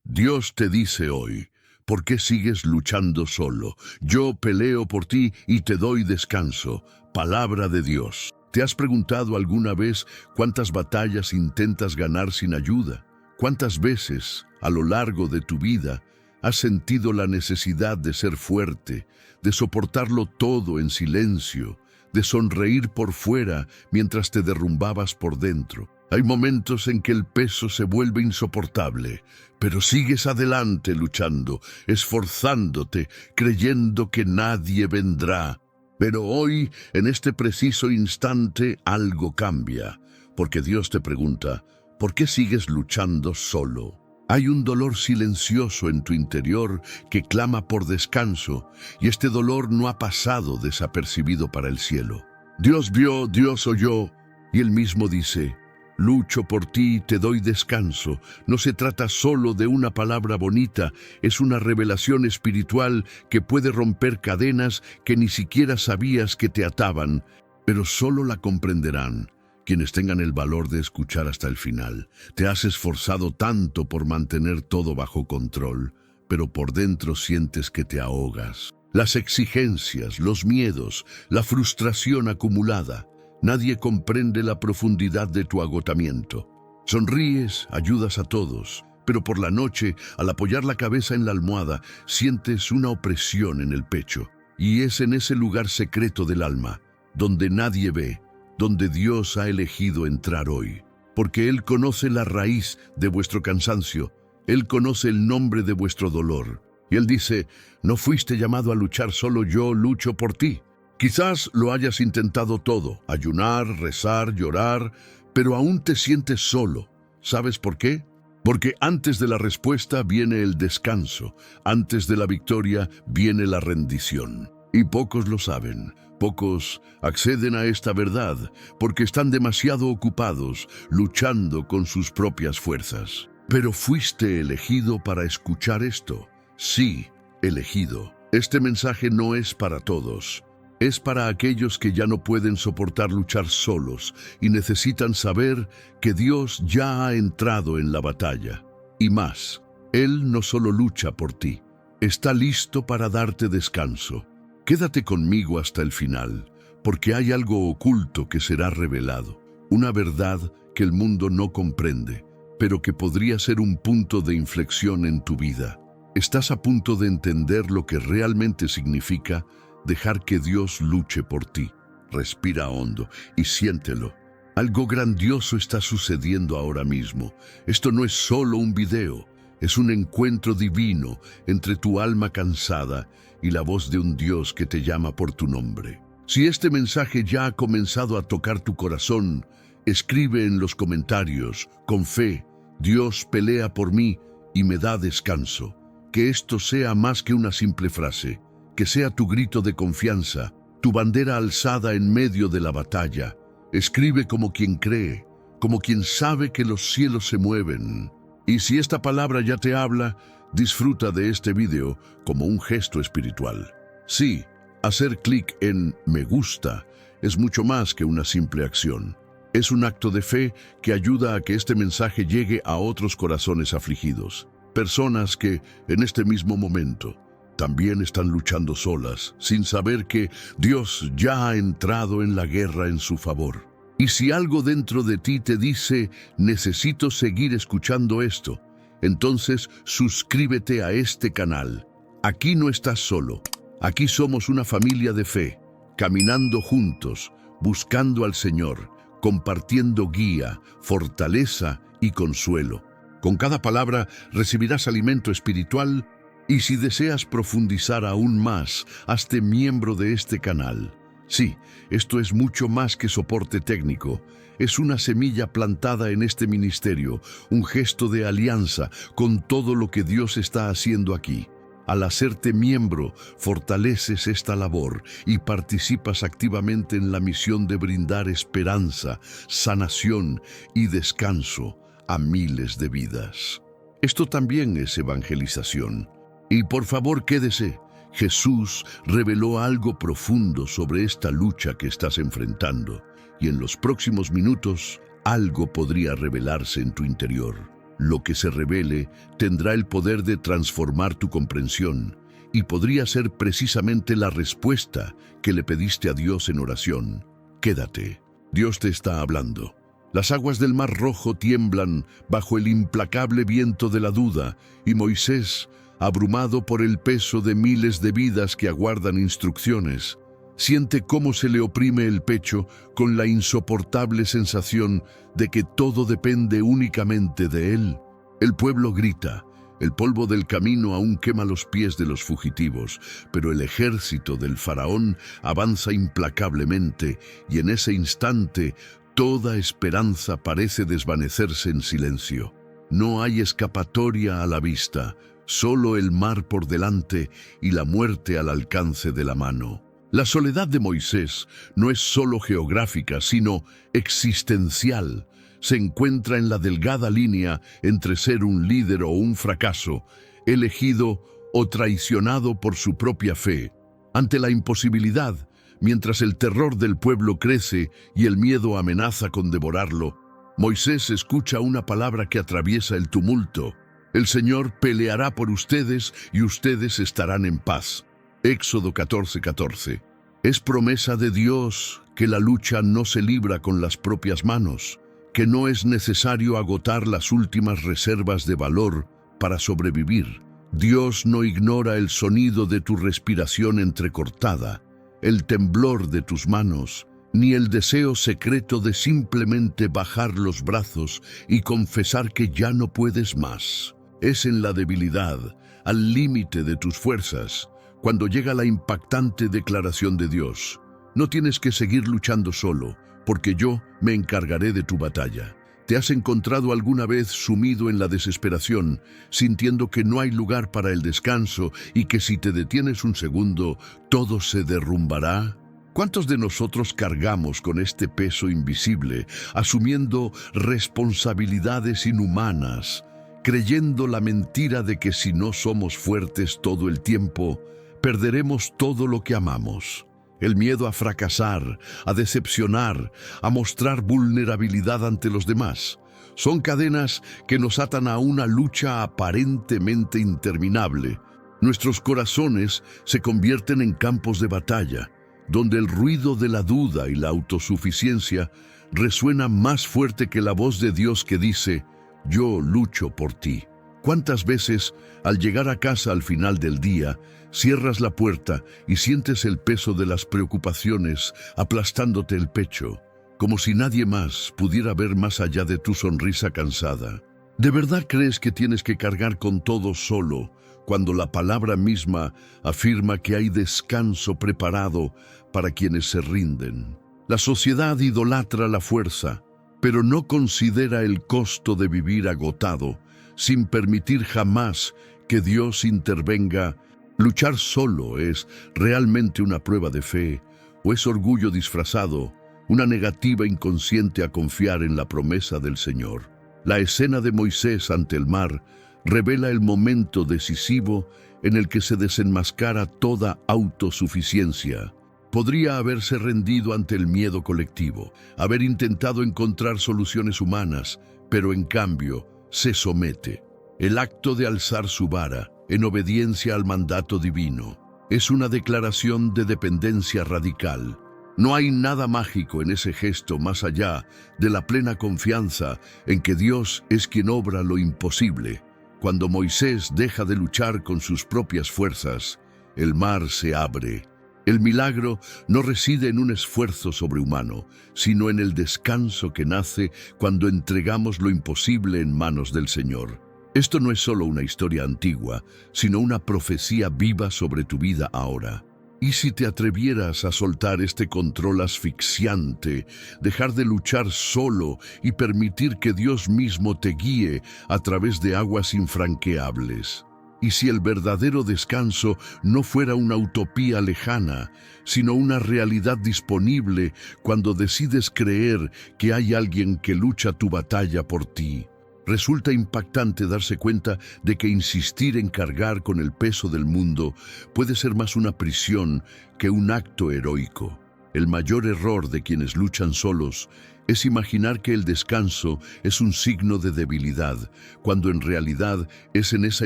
Dios te dice hoy, ¿por qué sigues luchando solo? Yo peleo por ti y te doy descanso. Palabra de Dios. ¿Te has preguntado alguna vez cuántas batallas intentas ganar sin ayuda? ¿Cuántas veces, a lo largo de tu vida, has sentido la necesidad de ser fuerte, de soportarlo todo en silencio, de sonreír por fuera mientras te derrumbabas por dentro? Hay momentos en que el peso se vuelve insoportable, pero sigues adelante luchando, esforzándote, creyendo que nadie vendrá. Pero hoy, en este preciso instante, algo cambia, porque Dios te pregunta, ¿por qué sigues luchando solo? Hay un dolor silencioso en tu interior que clama por descanso, y este dolor no ha pasado desapercibido para el cielo. Dios vio, Dios oyó, y Él mismo dice, lucho por ti, te doy descanso. No se trata solo de una palabra bonita, es una revelación espiritual que puede romper cadenas que ni siquiera sabías que te ataban, pero solo la comprenderán quienes tengan el valor de escuchar hasta el final. Te has esforzado tanto por mantener todo bajo control, pero por dentro sientes que te ahogas. Las exigencias, los miedos, la frustración acumulada. Nadie comprende la profundidad de tu agotamiento. Sonríes, ayudas a todos, pero por la noche, al apoyar la cabeza en la almohada, sientes una opresión en el pecho. Y es en ese lugar secreto del alma, donde nadie ve, donde Dios ha elegido entrar hoy. Porque Él conoce la raíz de vuestro cansancio, Él conoce el nombre de vuestro dolor. Y Él dice, no fuiste llamado a luchar solo, yo lucho por ti. Quizás lo hayas intentado todo, ayunar, rezar, llorar, pero aún te sientes solo. ¿Sabes por qué? Porque antes de la respuesta viene el descanso, antes de la victoria viene la rendición. Y pocos lo saben, pocos acceden a esta verdad, porque están demasiado ocupados, luchando con sus propias fuerzas. Pero fuiste elegido para escuchar esto. Sí, elegido. Este mensaje no es para todos. Es para aquellos que ya no pueden soportar luchar solos y necesitan saber que Dios ya ha entrado en la batalla. Y más, Él no solo lucha por ti, está listo para darte descanso. Quédate conmigo hasta el final, porque hay algo oculto que será revelado, una verdad que el mundo no comprende, pero que podría ser un punto de inflexión en tu vida. Estás a punto de entender lo que realmente significa dejar que Dios luche por ti. Respira hondo y siéntelo. Algo grandioso está sucediendo ahora mismo. Esto no es solo un video, es un encuentro divino entre tu alma cansada y la voz de un Dios que te llama por tu nombre. Si este mensaje ya ha comenzado a tocar tu corazón, escribe en los comentarios, con fe, Dios pelea por mí y me da descanso. Que esto sea más que una simple frase, que sea tu grito de confianza, tu bandera alzada en medio de la batalla. Escribe como quien cree, como quien sabe que los cielos se mueven. Y si esta palabra ya te habla, disfruta de este video como un gesto espiritual. Sí, hacer clic en me gusta es mucho más que una simple acción. Es un acto de fe que ayuda a que este mensaje llegue a otros corazones afligidos. Personas que, en este mismo momento, también están luchando solas, sin saber que Dios ya ha entrado en la guerra en su favor. Y si algo dentro de ti te dice, necesito seguir escuchando esto, entonces suscríbete a este canal. Aquí no estás solo. Aquí somos una familia de fe, caminando juntos, buscando al Señor, compartiendo guía, fortaleza y consuelo. Con cada palabra recibirás alimento espiritual. Y si deseas profundizar aún más, hazte miembro de este canal. Sí, esto es mucho más que soporte técnico. Es una semilla plantada en este ministerio, un gesto de alianza con todo lo que Dios está haciendo aquí. Al hacerte miembro, fortaleces esta labor y participas activamente en la misión de brindar esperanza, sanación y descanso a miles de vidas. Esto también es evangelización. Y por favor quédese, Jesús reveló algo profundo sobre esta lucha que estás enfrentando, y en los próximos minutos algo podría revelarse en tu interior. Lo que se revele tendrá el poder de transformar tu comprensión y podría ser precisamente la respuesta que le pediste a Dios en oración. Quédate, Dios te está hablando. Las aguas del Mar Rojo tiemblan bajo el implacable viento de la duda y Moisés, abrumado por el peso de miles de vidas que aguardan instrucciones, siente cómo se le oprime el pecho con la insoportable sensación de que todo depende únicamente de él. El pueblo grita, el polvo del camino aún quema los pies de los fugitivos, pero el ejército del faraón avanza implacablemente y en ese instante toda esperanza parece desvanecerse en silencio. No hay escapatoria a la vista, solo el mar por delante y la muerte al alcance de la mano. La soledad de Moisés no es solo geográfica, sino existencial. Se encuentra en la delgada línea entre ser un líder o un fracaso, elegido o traicionado por su propia fe. Ante la imposibilidad, mientras el terror del pueblo crece y el miedo amenaza con devorarlo, Moisés escucha una palabra que atraviesa el tumulto. El Señor peleará por ustedes y ustedes estarán en paz. Éxodo 14:14. Es promesa de Dios que la lucha no se libra con las propias manos, que no es necesario agotar las últimas reservas de valor para sobrevivir. Dios no ignora el sonido de tu respiración entrecortada, el temblor de tus manos, ni el deseo secreto de simplemente bajar los brazos y confesar que ya no puedes más. Es en la debilidad, al límite de tus fuerzas, cuando llega la impactante declaración de Dios: no tienes que seguir luchando solo, porque yo me encargaré de tu batalla. ¿Te has encontrado alguna vez sumido en la desesperación, sintiendo que no hay lugar para el descanso y que si te detienes un segundo, todo se derrumbará? ¿Cuántos de nosotros cargamos con este peso invisible, asumiendo responsabilidades inhumanas, creyendo la mentira de que si no somos fuertes todo el tiempo, perderemos todo lo que amamos? El miedo a fracasar, a decepcionar, a mostrar vulnerabilidad ante los demás, son cadenas que nos atan a una lucha aparentemente interminable. Nuestros corazones se convierten en campos de batalla, donde el ruido de la duda y la autosuficiencia resuena más fuerte que la voz de Dios que dice: yo lucho por ti. ¿Cuántas veces, al llegar a casa al final del día, cierras la puerta y sientes el peso de las preocupaciones aplastándote el pecho, como si nadie más pudiera ver más allá de tu sonrisa cansada? ¿De verdad crees que tienes que cargar con todo solo, cuando la palabra misma afirma que hay descanso preparado para quienes se rinden? La sociedad idolatra la fuerza, pero no considera el costo de vivir agotado, sin permitir jamás que Dios intervenga. ¿Luchar solo es realmente una prueba de fe o es orgullo disfrazado, una negativa inconsciente a confiar en la promesa del Señor? La escena de Moisés ante el mar revela el momento decisivo en el que se desenmascara toda autosuficiencia. Podría haberse rendido ante el miedo colectivo, haber intentado encontrar soluciones humanas, pero en cambio se somete. El acto de alzar su vara, en obediencia al mandato divino, es una declaración de dependencia radical. No hay nada mágico en ese gesto más allá de la plena confianza en que Dios es quien obra lo imposible. Cuando Moisés deja de luchar con sus propias fuerzas, el mar se abre. El milagro no reside en un esfuerzo sobrehumano, sino en el descanso que nace cuando entregamos lo imposible en manos del Señor. Esto no es solo una historia antigua, sino una profecía viva sobre tu vida ahora. ¿Y si te atrevieras a soltar este control asfixiante, dejar de luchar solo y permitir que Dios mismo te guíe a través de aguas infranqueables? ¿Y si el verdadero descanso no fuera una utopía lejana, sino una realidad disponible cuando decides creer que hay alguien que lucha tu batalla por ti? Resulta impactante darse cuenta de que insistir en cargar con el peso del mundo puede ser más una prisión que un acto heroico. El mayor error de quienes luchan solos Es imaginar que el descanso es un signo de debilidad, cuando en realidad es en esa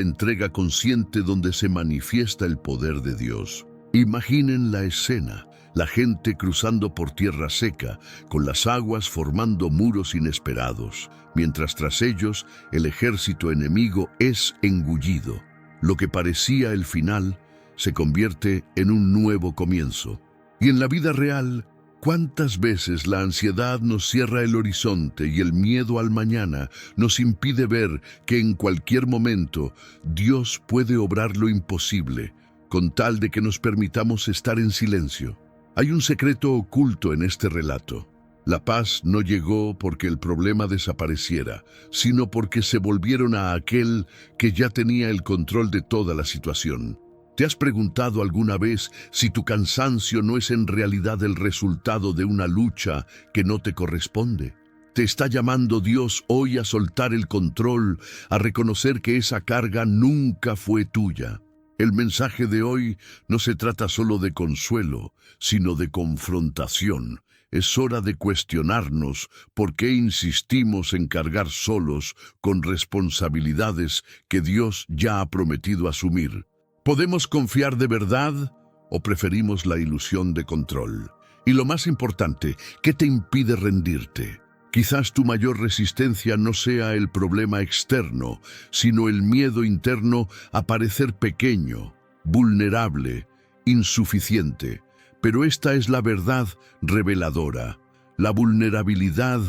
entrega consciente donde se manifiesta el poder de Dios. Imaginen la escena, la gente cruzando por tierra seca, con las aguas formando muros inesperados, mientras tras ellos el ejército enemigo es engullido. Lo que parecía el final se convierte en un nuevo comienzo. Y en la vida real, ¿cuántas veces la ansiedad nos cierra el horizonte y el miedo al mañana nos impide ver que en cualquier momento Dios puede obrar lo imposible, con tal de que nos permitamos estar en silencio? Hay un secreto oculto en este relato. La paz no llegó porque el problema desapareciera, sino porque se volvieron a aquel que ya tenía el control de toda la situación. ¿Te has preguntado alguna vez si tu cansancio no es en realidad el resultado de una lucha que no te corresponde? Te está llamando Dios hoy a soltar el control, a reconocer que esa carga nunca fue tuya. El mensaje de hoy no se trata solo de consuelo, sino de confrontación. Es hora de cuestionarnos por qué insistimos en cargar solos con responsabilidades que Dios ya ha prometido asumir. ¿Podemos confiar de verdad o preferimos la ilusión de control? Y lo más importante, ¿qué te impide rendirte? Quizás tu mayor resistencia no sea el problema externo, sino el miedo interno a parecer pequeño, vulnerable, insuficiente. Pero esta es la verdad reveladora. La vulnerabilidad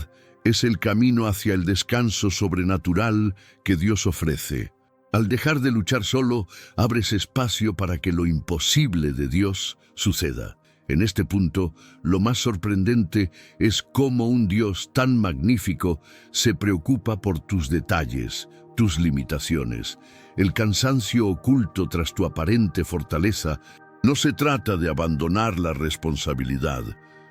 es el camino hacia el descanso sobrenatural que Dios ofrece. Al dejar de luchar solo, abres espacio para que lo imposible de Dios suceda. En este punto, lo más sorprendente es cómo un Dios tan magnífico se preocupa por tus detalles, tus limitaciones. El cansancio oculto tras tu aparente fortaleza no se trata de abandonar la responsabilidad,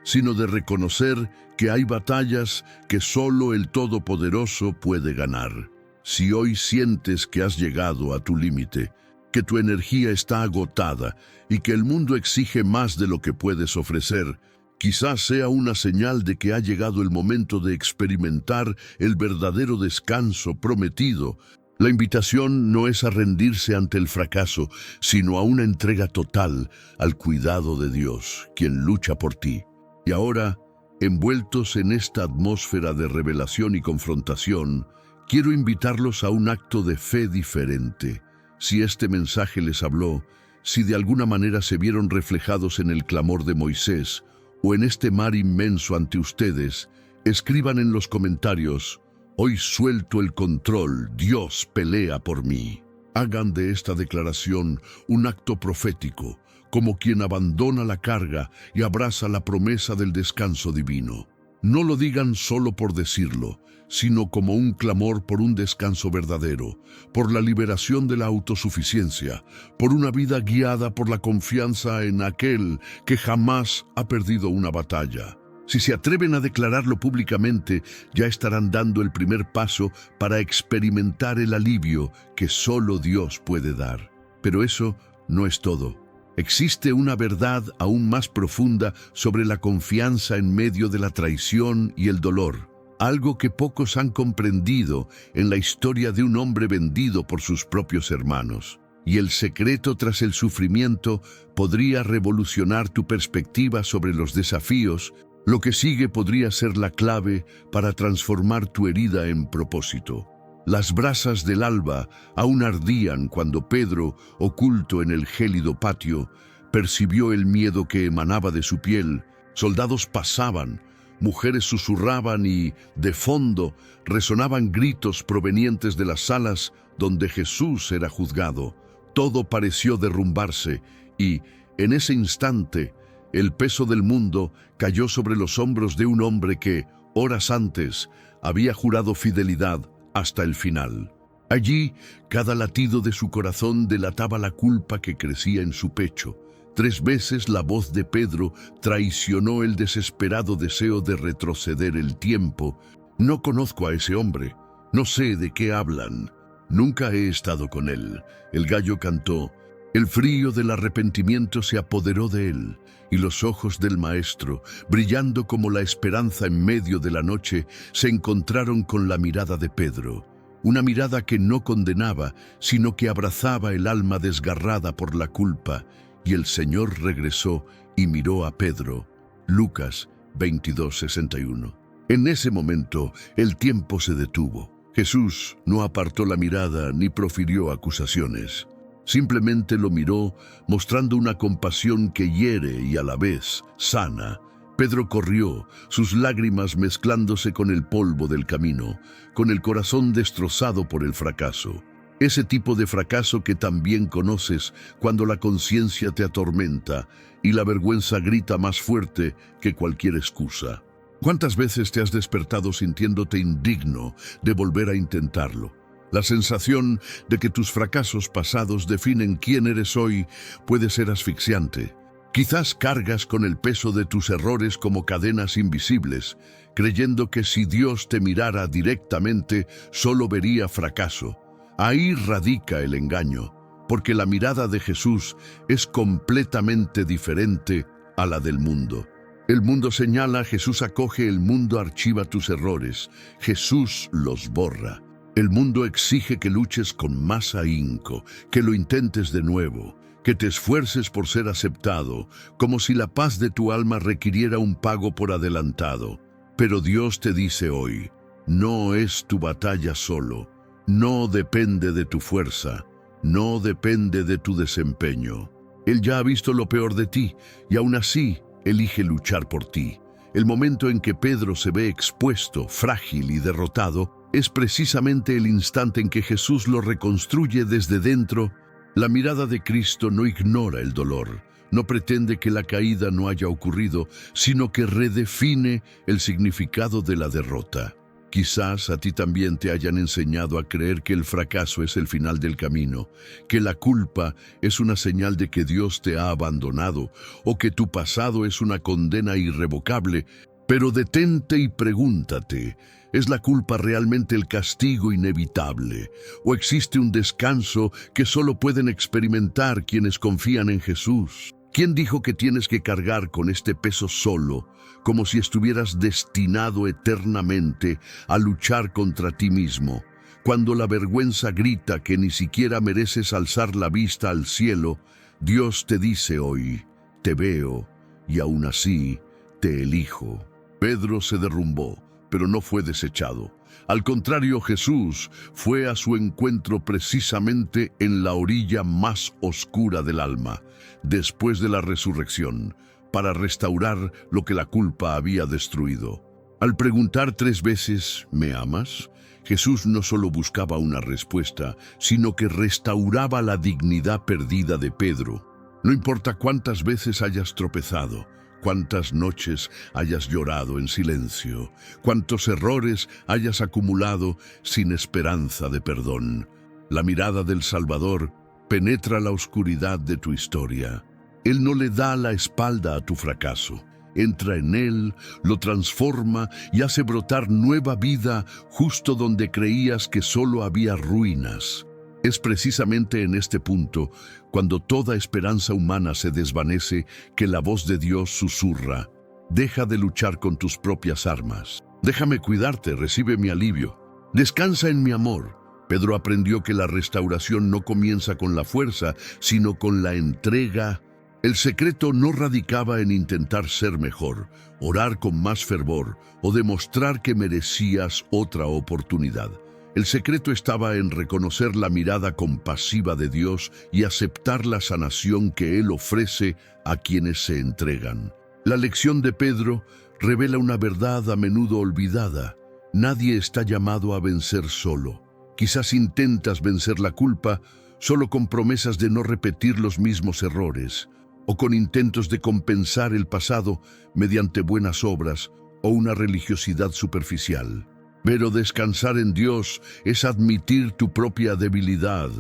sino de reconocer que hay batallas que solo el Todopoderoso puede ganar. Si hoy sientes que has llegado a tu límite, que tu energía está agotada y que el mundo exige más de lo que puedes ofrecer, quizás sea una señal de que ha llegado el momento de experimentar el verdadero descanso prometido. La invitación no es a rendirse ante el fracaso, sino a una entrega total al cuidado de Dios, quien lucha por ti. Y ahora, envueltos en esta atmósfera de revelación y confrontación, quiero invitarlos a un acto de fe diferente. Si este mensaje les habló, si de alguna manera se vieron reflejados en el clamor de Moisés o en este mar inmenso ante ustedes, escriban en los comentarios: hoy suelto el control, Dios pelea por mí. Hagan de esta declaración un acto profético, como quien abandona la carga y abraza la promesa del descanso divino. No lo digan solo por decirlo, sino como un clamor por un descanso verdadero, por la liberación de la autosuficiencia, por una vida guiada por la confianza en aquel que jamás ha perdido una batalla. Si se atreven a declararlo públicamente, ya estarán dando el primer paso para experimentar el alivio que solo Dios puede dar. Pero eso no es todo. Existe una verdad aún más profunda sobre la confianza en medio de la traición y el dolor, algo que pocos han comprendido en la historia de un hombre vendido por sus propios hermanos. Y el secreto tras el sufrimiento podría revolucionar tu perspectiva sobre los desafíos. Lo que sigue podría ser la clave para transformar tu herida en propósito. Las brasas del alba aún ardían cuando Pedro, oculto en el gélido patio, percibió el miedo que emanaba de su piel. Soldados pasaban, mujeres susurraban y, de fondo, resonaban gritos provenientes de las salas donde Jesús era juzgado. Todo pareció derrumbarse y, en ese instante, el peso del mundo cayó sobre los hombros de un hombre que, horas antes, había jurado fidelidad hasta el final. Allí, cada latido de su corazón delataba la culpa que crecía en su pecho. 3 veces la voz de Pedro traicionó el desesperado deseo de retroceder el tiempo. No conozco a ese hombre, no sé de qué hablan. Nunca he estado con él. El gallo cantó. El frío del arrepentimiento se apoderó de él, Y los ojos del maestro, brillando como la esperanza en medio de la noche, se encontraron con la mirada de Pedro. Una mirada que no condenaba, sino que abrazaba el alma desgarrada por la culpa. Y el Señor regresó y miró a Pedro. Lucas 22:61. En ese momento, el tiempo se detuvo. Jesús no apartó la mirada ni profirió acusaciones. Simplemente lo miró, mostrando una compasión que hiere y a la vez sana. Pedro corrió, sus lágrimas mezclándose con el polvo del camino, con el corazón destrozado por el fracaso. Ese tipo de fracaso que también conoces cuando la conciencia te atormenta y la vergüenza grita más fuerte que cualquier excusa. ¿Cuántas veces te has despertado sintiéndote indigno de volver a intentarlo? La sensación de que tus fracasos pasados definen quién eres hoy puede ser asfixiante. Quizás cargas con el peso de tus errores como cadenas invisibles, creyendo que si Dios te mirara directamente, solo vería fracaso. Ahí radica el engaño, porque la mirada de Jesús es completamente diferente a la del mundo. El mundo señala, Jesús acoge, el mundo archiva tus errores, Jesús los borra. El mundo exige que luches con más ahínco, que lo intentes de nuevo, que te esfuerces por ser aceptado, como si la paz de tu alma requiriera un pago por adelantado. Pero Dios te dice hoy, no es tu batalla solo, no depende de tu fuerza, no depende de tu desempeño. Él ya ha visto lo peor de ti y aún así elige luchar por ti. El momento en que Pedro se ve expuesto, frágil y derrotado, es precisamente el instante en que Jesús lo reconstruye desde dentro. La mirada de Cristo no ignora el dolor, no pretende que la caída no haya ocurrido, sino que redefine el significado de la derrota. Quizás a ti también te hayan enseñado a creer que el fracaso es el final del camino, que la culpa es una señal de que Dios te ha abandonado o que tu pasado es una condena irrevocable. Pero detente y pregúntate, ¿es la culpa realmente el castigo inevitable? ¿O existe un descanso que solo pueden experimentar quienes confían en Jesús? ¿Quién dijo que tienes que cargar con este peso solo, como si estuvieras destinado eternamente a luchar contra ti mismo? Cuando la vergüenza grita que ni siquiera mereces alzar la vista al cielo, Dios te dice hoy, te veo y aún así te elijo. Pedro se derrumbó, pero no fue desechado. Al contrario, Jesús fue a su encuentro precisamente en la orilla más oscura del alma, después de la resurrección, para restaurar lo que la culpa había destruido. Al preguntar 3 veces, ¿me amas?, Jesús no solo buscaba una respuesta, sino que restauraba la dignidad perdida de Pedro. No importa cuántas veces hayas tropezado, cuántas noches hayas llorado en silencio, cuántos errores hayas acumulado sin esperanza de perdón. La mirada del Salvador penetra la oscuridad de tu historia. Él no le da la espalda a tu fracaso. Entra en él, lo transforma y hace brotar nueva vida justo donde creías que solo había ruinas. Es precisamente en este punto, cuando toda esperanza humana se desvanece, que la voz de Dios susurra: deja de luchar con tus propias armas. Déjame cuidarte, recibe mi alivio. Descansa en mi amor. Pedro aprendió que la restauración no comienza con la fuerza, sino con la entrega. El secreto no radicaba en intentar ser mejor, orar con más fervor o demostrar que merecías otra oportunidad. El secreto estaba en reconocer la mirada compasiva de Dios y aceptar la sanación que Él ofrece a quienes se entregan. La lección de Pedro revela una verdad a menudo olvidada. Nadie está llamado a vencer solo. Quizás intentas vencer la culpa solo con promesas de no repetir los mismos errores, o con intentos de compensar el pasado mediante buenas obras o una religiosidad superficial. Pero descansar en Dios es admitir tu propia debilidad,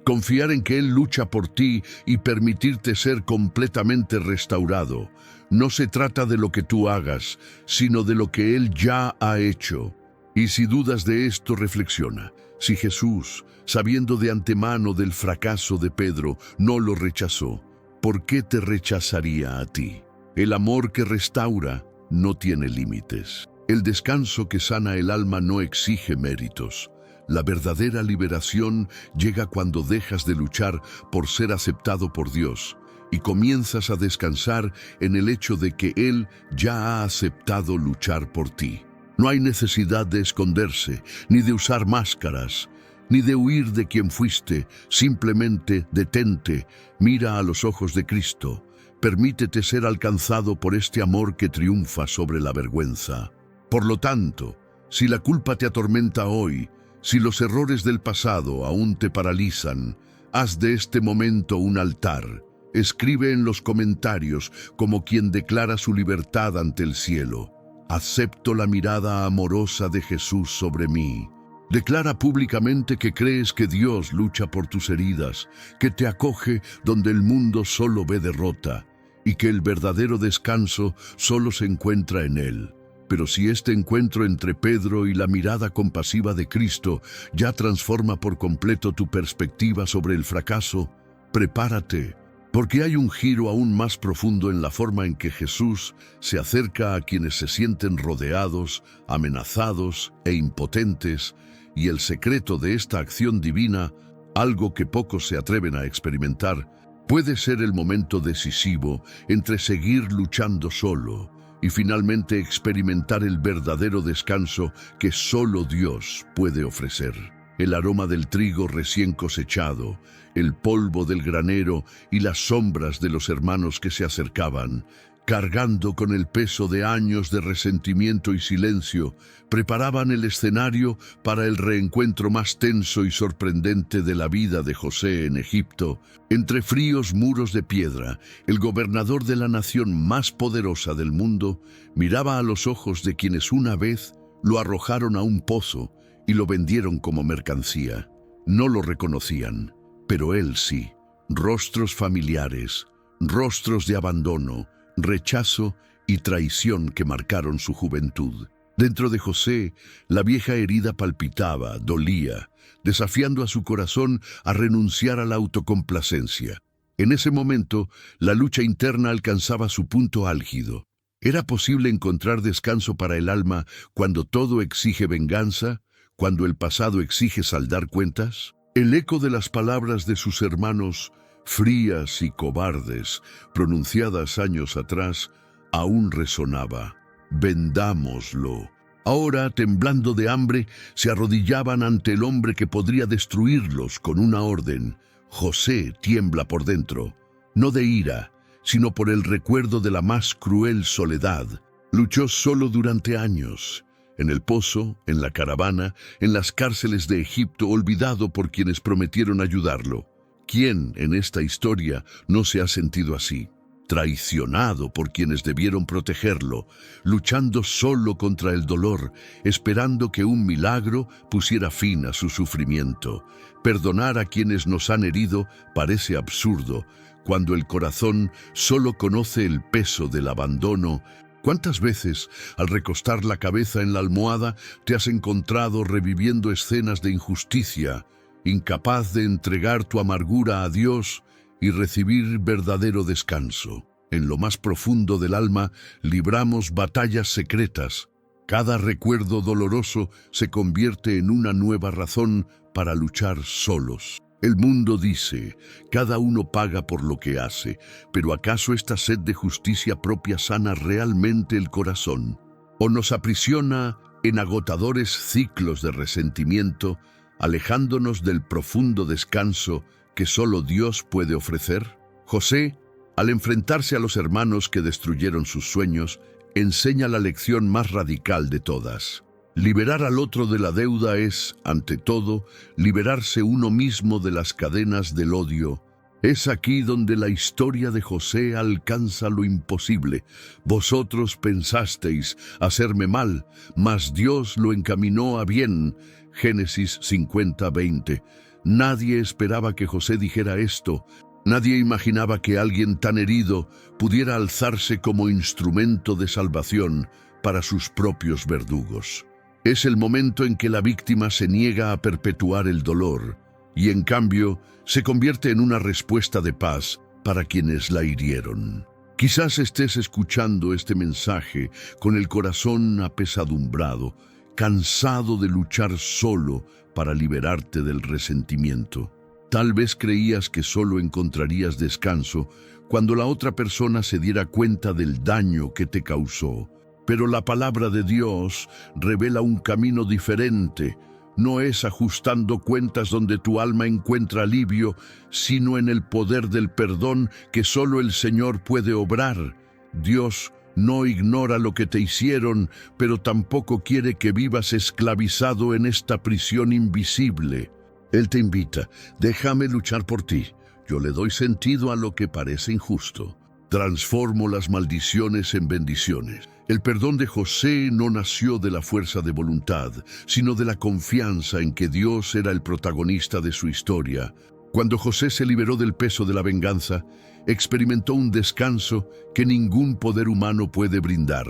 confiar en que Él lucha por ti y permitirte ser completamente restaurado. No se trata de lo que tú hagas, sino de lo que Él ya ha hecho. Y si dudas de esto, reflexiona. Si Jesús, sabiendo de antemano del fracaso de Pedro, no lo rechazó, ¿por qué te rechazaría a ti? El amor que restaura no tiene límites. El descanso que sana el alma no exige méritos. La verdadera liberación llega cuando dejas de luchar por ser aceptado por Dios y comienzas a descansar en el hecho de que Él ya ha aceptado luchar por ti. No hay necesidad de esconderse, ni de usar máscaras, ni de huir de quien fuiste. Simplemente detente, mira a los ojos de Cristo. Permítete ser alcanzado por este amor que triunfa sobre la vergüenza. Por lo tanto, si la culpa te atormenta hoy, si los errores del pasado aún te paralizan, haz de este momento un altar. Escribe en los comentarios como quien declara su libertad ante el cielo. Acepto la mirada amorosa de Jesús sobre mí. Declara públicamente que crees que Dios lucha por tus heridas, que te acoge donde el mundo solo ve derrota, y que el verdadero descanso solo se encuentra en Él. Pero si este encuentro entre Pedro y la mirada compasiva de Cristo ya transforma por completo tu perspectiva sobre el fracaso, prepárate, porque hay un giro aún más profundo en la forma en que Jesús se acerca a quienes se sienten rodeados, amenazados e impotentes, y el secreto de esta acción divina, algo que pocos se atreven a experimentar, puede ser el momento decisivo entre seguir luchando solo y finalmente experimentar el verdadero descanso que solo Dios puede ofrecer. El aroma del trigo recién cosechado, el polvo del granero y las sombras de los hermanos que se acercaban, cargando con el peso de años de resentimiento y silencio, preparaban el escenario para el reencuentro más tenso y sorprendente de la vida de José en Egipto. Entre fríos muros de piedra, el gobernador de la nación más poderosa del mundo miraba a los ojos de quienes una vez lo arrojaron a un pozo y lo vendieron como mercancía. No lo reconocían, pero él sí. Rostros familiares, rostros de abandono, rechazo y traición que marcaron su juventud. Dentro de José, la vieja herida palpitaba, dolía, desafiando a su corazón a renunciar a la autocomplacencia. En ese momento, la lucha interna alcanzaba su punto álgido. ¿Era posible encontrar descanso para el alma cuando todo exige venganza, cuando el pasado exige saldar cuentas? El eco de las palabras de sus hermanos, frías y cobardes, pronunciadas años atrás, aún resonaba. Vendámoslo. Ahora, temblando de hambre, se arrodillaban ante el hombre que podría destruirlos con una orden. José tiembla por dentro, no de ira, sino por el recuerdo de la más cruel soledad. Luchó solo durante años, en el pozo, en la caravana, en las cárceles de Egipto, olvidado por quienes prometieron ayudarlo. ¿Quién en esta historia no se ha sentido así? Traicionado por quienes debieron protegerlo, luchando solo contra el dolor, esperando que un milagro pusiera fin a su sufrimiento. Perdonar a quienes nos han herido parece absurdo, cuando el corazón solo conoce el peso del abandono. ¿Cuántas veces, al recostar la cabeza en la almohada, te has encontrado reviviendo escenas de injusticia, incapaz de entregar tu amargura a Dios y recibir verdadero descanso? En lo más profundo del alma libramos batallas secretas. Cada recuerdo doloroso se convierte en una nueva razón para luchar solos. El mundo dice, cada uno paga por lo que hace, pero ¿acaso esta sed de justicia propia sana realmente el corazón? ¿O nos aprisiona en agotadores ciclos de resentimiento, alejándonos del profundo descanso que solo Dios puede ofrecer? José, al enfrentarse a los hermanos que destruyeron sus sueños, enseña la lección más radical de todas. Liberar al otro de la deuda es, ante todo, liberarse uno mismo de las cadenas del odio. Es aquí donde la historia de José alcanza lo imposible. Vosotros pensasteis hacerme mal, mas Dios lo encaminó a bien. Génesis 50:20. Nadie esperaba que José dijera esto. Nadie imaginaba que alguien tan herido pudiera alzarse como instrumento de salvación para sus propios verdugos. Es el momento en que la víctima se niega a perpetuar el dolor y, en cambio, se convierte en una respuesta de paz para quienes la hirieron. Quizás estés escuchando este mensaje con el corazón apesadumbrado, cansado de luchar solo para liberarte del resentimiento. Tal vez creías que solo encontrarías descanso cuando la otra persona se diera cuenta del daño que te causó. Pero la palabra de Dios revela un camino diferente. No es ajustando cuentas donde tu alma encuentra alivio, sino en el poder del perdón que solo el Señor puede obrar. Dios no ignora lo que te hicieron, pero tampoco quiere que vivas esclavizado en esta prisión invisible. Él te invita: déjame luchar por ti. Yo le doy sentido a lo que parece injusto. Transformo las maldiciones en bendiciones. El perdón de José no nació de la fuerza de voluntad, sino de la confianza en que Dios era el protagonista de su historia. Cuando José se liberó del peso de la venganza, experimentó un descanso que ningún poder humano puede brindar.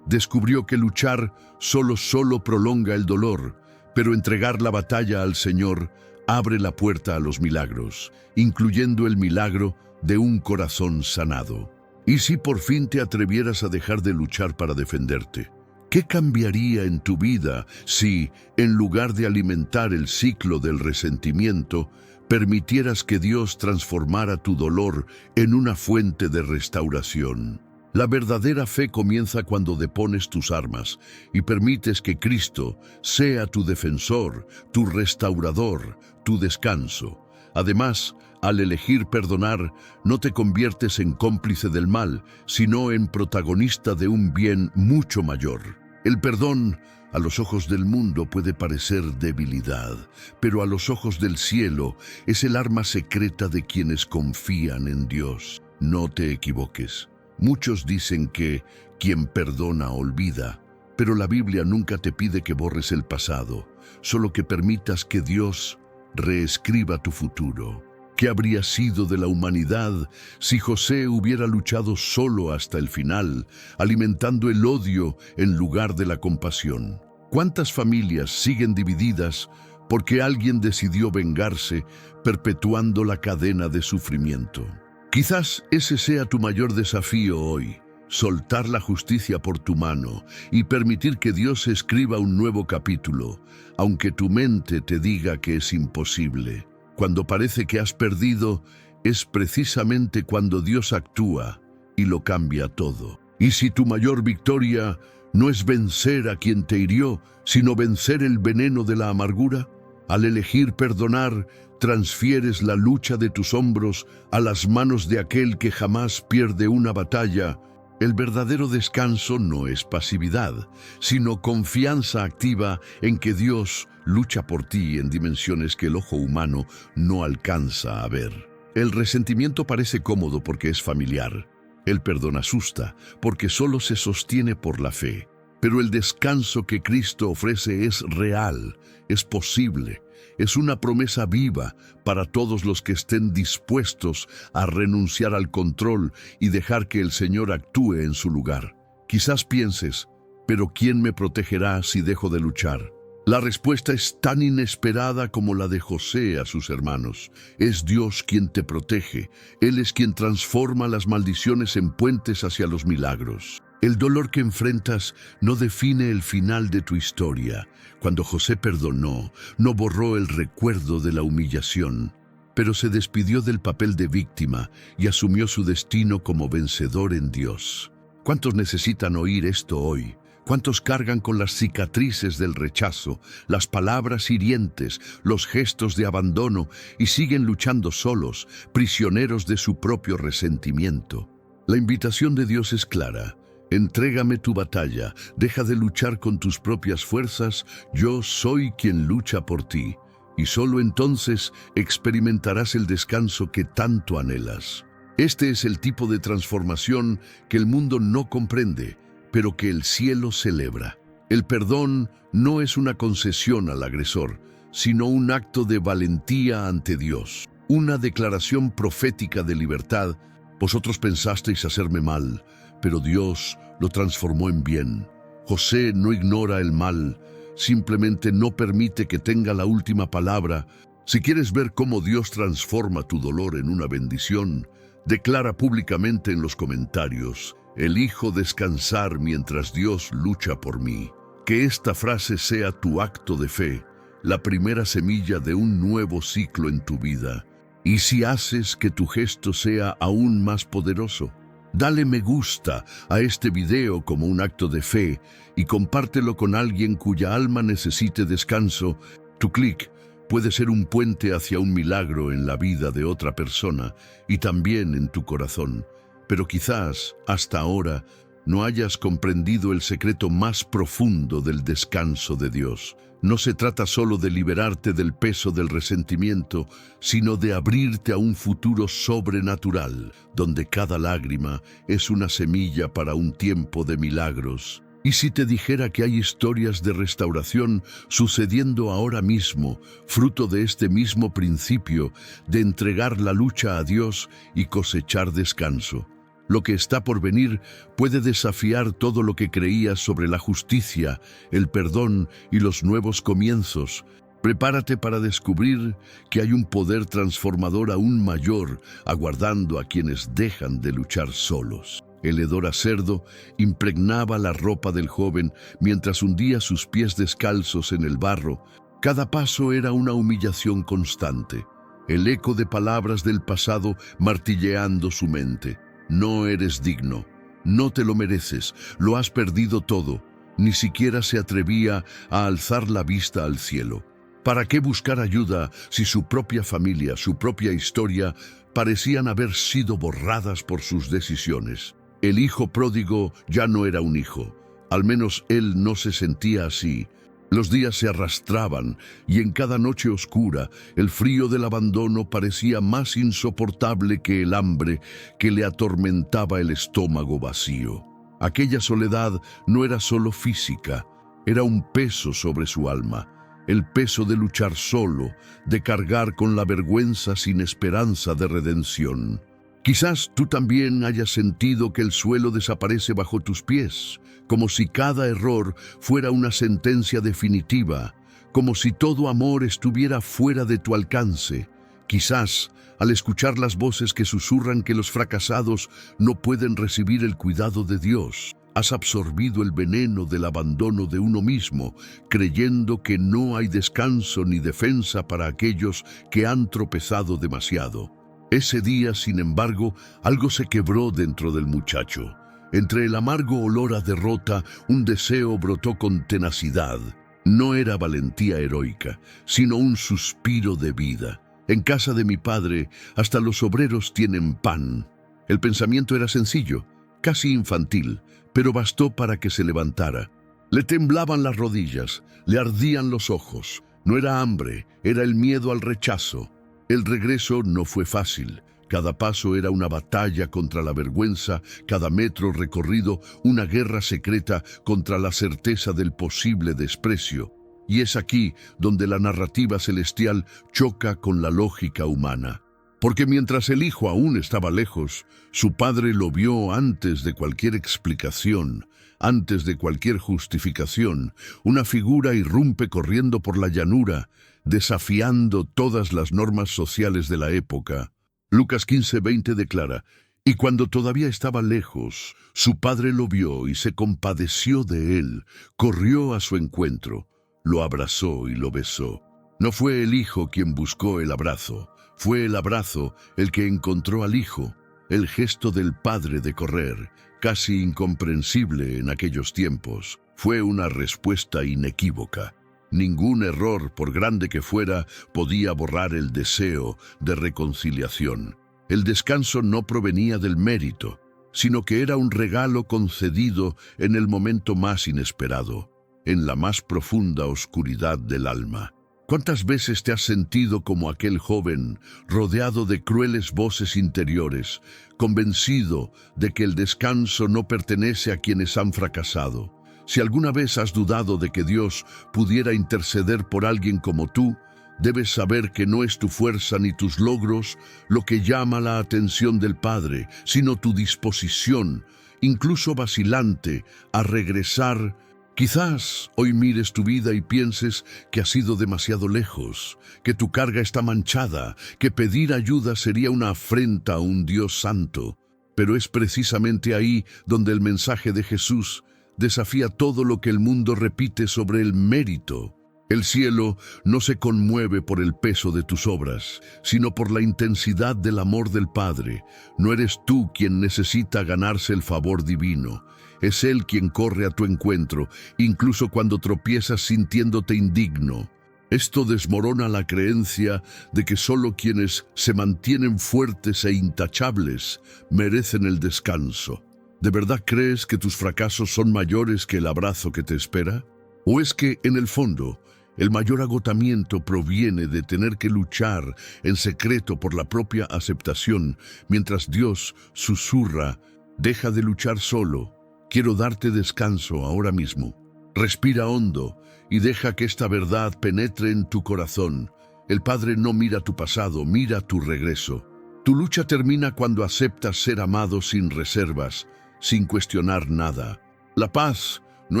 Descubrió que luchar solo prolonga el dolor, pero entregar la batalla al Señor abre la puerta a los milagros, incluyendo el milagro de un corazón sanado. ¿Y si por fin te atrevieras a dejar de luchar para defenderte? ¿Qué cambiaría en tu vida si, en lugar de alimentar el ciclo del resentimiento, permitieras que Dios transformara tu dolor en una fuente de restauración? La verdadera fe comienza cuando depones tus armas y permites que Cristo sea tu defensor, tu restaurador, tu descanso. Además, al elegir perdonar, no te conviertes en cómplice del mal, sino en protagonista de un bien mucho mayor. El perdón, a los ojos del mundo, puede parecer debilidad, pero a los ojos del cielo es el arma secreta de quienes confían en Dios. No te equivoques. Muchos dicen que quien perdona olvida, pero la Biblia nunca te pide que borres el pasado, solo que permitas que Dios reescriba tu futuro. ¿Qué habría sido de la humanidad si José hubiera luchado solo hasta el final, alimentando el odio en lugar de la compasión? ¿Cuántas familias siguen divididas porque alguien decidió vengarse, perpetuando la cadena de sufrimiento? Quizás ese sea tu mayor desafío hoy: soltar la justicia por tu mano y permitir que Dios escriba un nuevo capítulo, aunque tu mente te diga que es imposible. Cuando parece que has perdido, es precisamente cuando Dios actúa y lo cambia todo. Y si tu mayor victoria no es vencer a quien te hirió, sino vencer el veneno de la amargura, al elegir perdonar, transfieres la lucha de tus hombros a las manos de aquel que jamás pierde una batalla. El verdadero descanso no es pasividad, sino confianza activa en que Dios lucha por ti en dimensiones que el ojo humano no alcanza a ver. El resentimiento parece cómodo porque es familiar. El perdón asusta porque solo se sostiene por la fe. Pero el descanso que Cristo ofrece es real, es posible. Es una promesa viva para todos los que estén dispuestos a renunciar al control y dejar que el Señor actúe en su lugar. Quizás pienses: ¿pero quién me protegerá si dejo de luchar? La respuesta es tan inesperada como la de José a sus hermanos. Es Dios quien te protege. Él es quien transforma las maldiciones en puentes hacia los milagros. El dolor que enfrentas no define el final de tu historia. Cuando José perdonó, no borró el recuerdo de la humillación, pero se despidió del papel de víctima y asumió su destino como vencedor en Dios. ¿Cuántos necesitan oír esto hoy? ¿Cuántos cargan con las cicatrices del rechazo, las palabras hirientes, los gestos de abandono y siguen luchando solos, prisioneros de su propio resentimiento? La invitación de Dios es clara: entrégame tu batalla, deja de luchar con tus propias fuerzas, yo soy quien lucha por ti, y solo entonces experimentarás el descanso que tanto anhelas. Este es el tipo de transformación que el mundo no comprende, pero que el cielo celebra. El perdón no es una concesión al agresor, sino un acto de valentía ante Dios, una declaración profética de libertad. Vosotros pensasteis hacerme mal, pero Dios lo transformó en bien. José no ignora el mal, simplemente no permite que tenga la última palabra. Si quieres ver cómo Dios transforma tu dolor en una bendición, Declara públicamente en los comentarios: elijo descansar mientras Dios lucha por mí. Que esta frase sea tu acto de fe, la primera semilla de un nuevo ciclo en tu vida. Y si haces que tu gesto sea aún más poderoso, dale me gusta a este video como un acto de fe y compártelo con alguien cuya alma necesite descanso. Tu clic puede ser un puente hacia un milagro en la vida de otra persona y también en tu corazón. Pero quizás, hasta ahora, no hayas comprendido el secreto más profundo del descanso de Dios. No se trata solo de liberarte del peso del resentimiento, sino de abrirte a un futuro sobrenatural, donde cada lágrima es una semilla para un tiempo de milagros. ¿Y si te dijera que hay historias de restauración sucediendo ahora mismo, fruto de este mismo principio de entregar la lucha a Dios y cosechar descanso? Lo que está por venir puede desafiar todo lo que creías sobre la justicia, el perdón y los nuevos comienzos. Prepárate para descubrir que hay un poder transformador aún mayor aguardando a quienes dejan de luchar solos. El hedor a cerdo impregnaba la ropa del joven mientras hundía sus pies descalzos en el barro. Cada paso era una humillación constante, el eco de palabras del pasado martilleando su mente. No eres digno, no te lo mereces, lo has perdido todo. Ni siquiera se atrevía a alzar la vista al cielo. ¿Para qué buscar ayuda si su propia familia, su propia historia, parecían haber sido borradas por sus decisiones? El hijo pródigo ya no era un hijo, al menos él no se sentía así. Los días se arrastraban y en cada noche oscura el frío del abandono parecía más insoportable que el hambre que le atormentaba el estómago vacío. Aquella soledad no era solo física, era un peso sobre su alma, el peso de luchar solo, de cargar con la vergüenza sin esperanza de redención. Quizás tú también hayas sentido que el suelo desaparece bajo tus pies, como si cada error fuera una sentencia definitiva, como si todo amor estuviera fuera de tu alcance. Quizás, al escuchar las voces que susurran que los fracasados no pueden recibir el cuidado de Dios, has absorbido el veneno del abandono de uno mismo, creyendo que no hay descanso ni defensa para aquellos que han tropezado demasiado. Ese día, sin embargo, algo se quebró dentro del muchacho. Entre el amargo olor a derrota, un deseo brotó con tenacidad. No era valentía heroica, sino un suspiro de vida. En casa de mi padre, hasta los obreros tienen pan. El pensamiento era sencillo, casi infantil, pero bastó para que se levantara. Le temblaban las rodillas, le ardían los ojos. No era hambre, era el miedo al rechazo. El regreso no fue fácil. Cada paso era una batalla contra la vergüenza, cada metro recorrido una guerra secreta contra la certeza del posible desprecio. Y es aquí donde la narrativa celestial choca con la lógica humana. Porque mientras el hijo aún estaba lejos, su padre lo vio antes de cualquier explicación, antes de cualquier justificación. Una figura irrumpe corriendo por la llanura, desafiando todas las normas sociales de la época. Lucas 15:20 declara: y cuando todavía estaba lejos, su padre lo vio y se compadeció de él, corrió a su encuentro, lo abrazó y lo besó. No fue el hijo quien buscó el abrazo, fue el abrazo el que encontró al hijo. El gesto del padre de correr, casi incomprensible en aquellos tiempos, fue una respuesta inequívoca. Ningún error, por grande que fuera, podía borrar el deseo de reconciliación. El descanso no provenía del mérito, sino que era un regalo concedido en el momento más inesperado, en la más profunda oscuridad del alma. ¿Cuántas veces te has sentido como aquel joven, rodeado de crueles voces interiores, convencido de que el descanso no pertenece a quienes han fracasado? Si alguna vez has dudado de que Dios pudiera interceder por alguien como tú, debes saber que no es tu fuerza ni tus logros lo que llama la atención del Padre, sino tu disposición, incluso vacilante, a regresar Quizás hoy mires tu vida y pienses que has ido demasiado lejos, que tu carga está manchada, que pedir ayuda sería una afrenta a un Dios santo. Pero es precisamente ahí donde el mensaje de Jesús desafía todo lo que el mundo repite sobre el mérito. El cielo no se conmueve por el peso de tus obras, sino por la intensidad del amor del Padre. No eres tú quien necesita ganarse el favor divino. Es Él quien corre a tu encuentro, incluso cuando tropiezas sintiéndote indigno. Esto desmorona la creencia de que solo quienes se mantienen fuertes e intachables merecen el descanso. ¿De verdad crees que tus fracasos son mayores que el abrazo que te espera? ¿O es que, en el fondo, el mayor agotamiento proviene de tener que luchar en secreto por la propia aceptación, mientras Dios susurra, deja de luchar solo, quiero darte descanso ahora mismo? Respira hondo y deja que esta verdad penetre en tu corazón. El Padre no mira tu pasado, mira tu regreso. Tu lucha termina cuando aceptas ser amado sin reservas, sin cuestionar nada. La paz no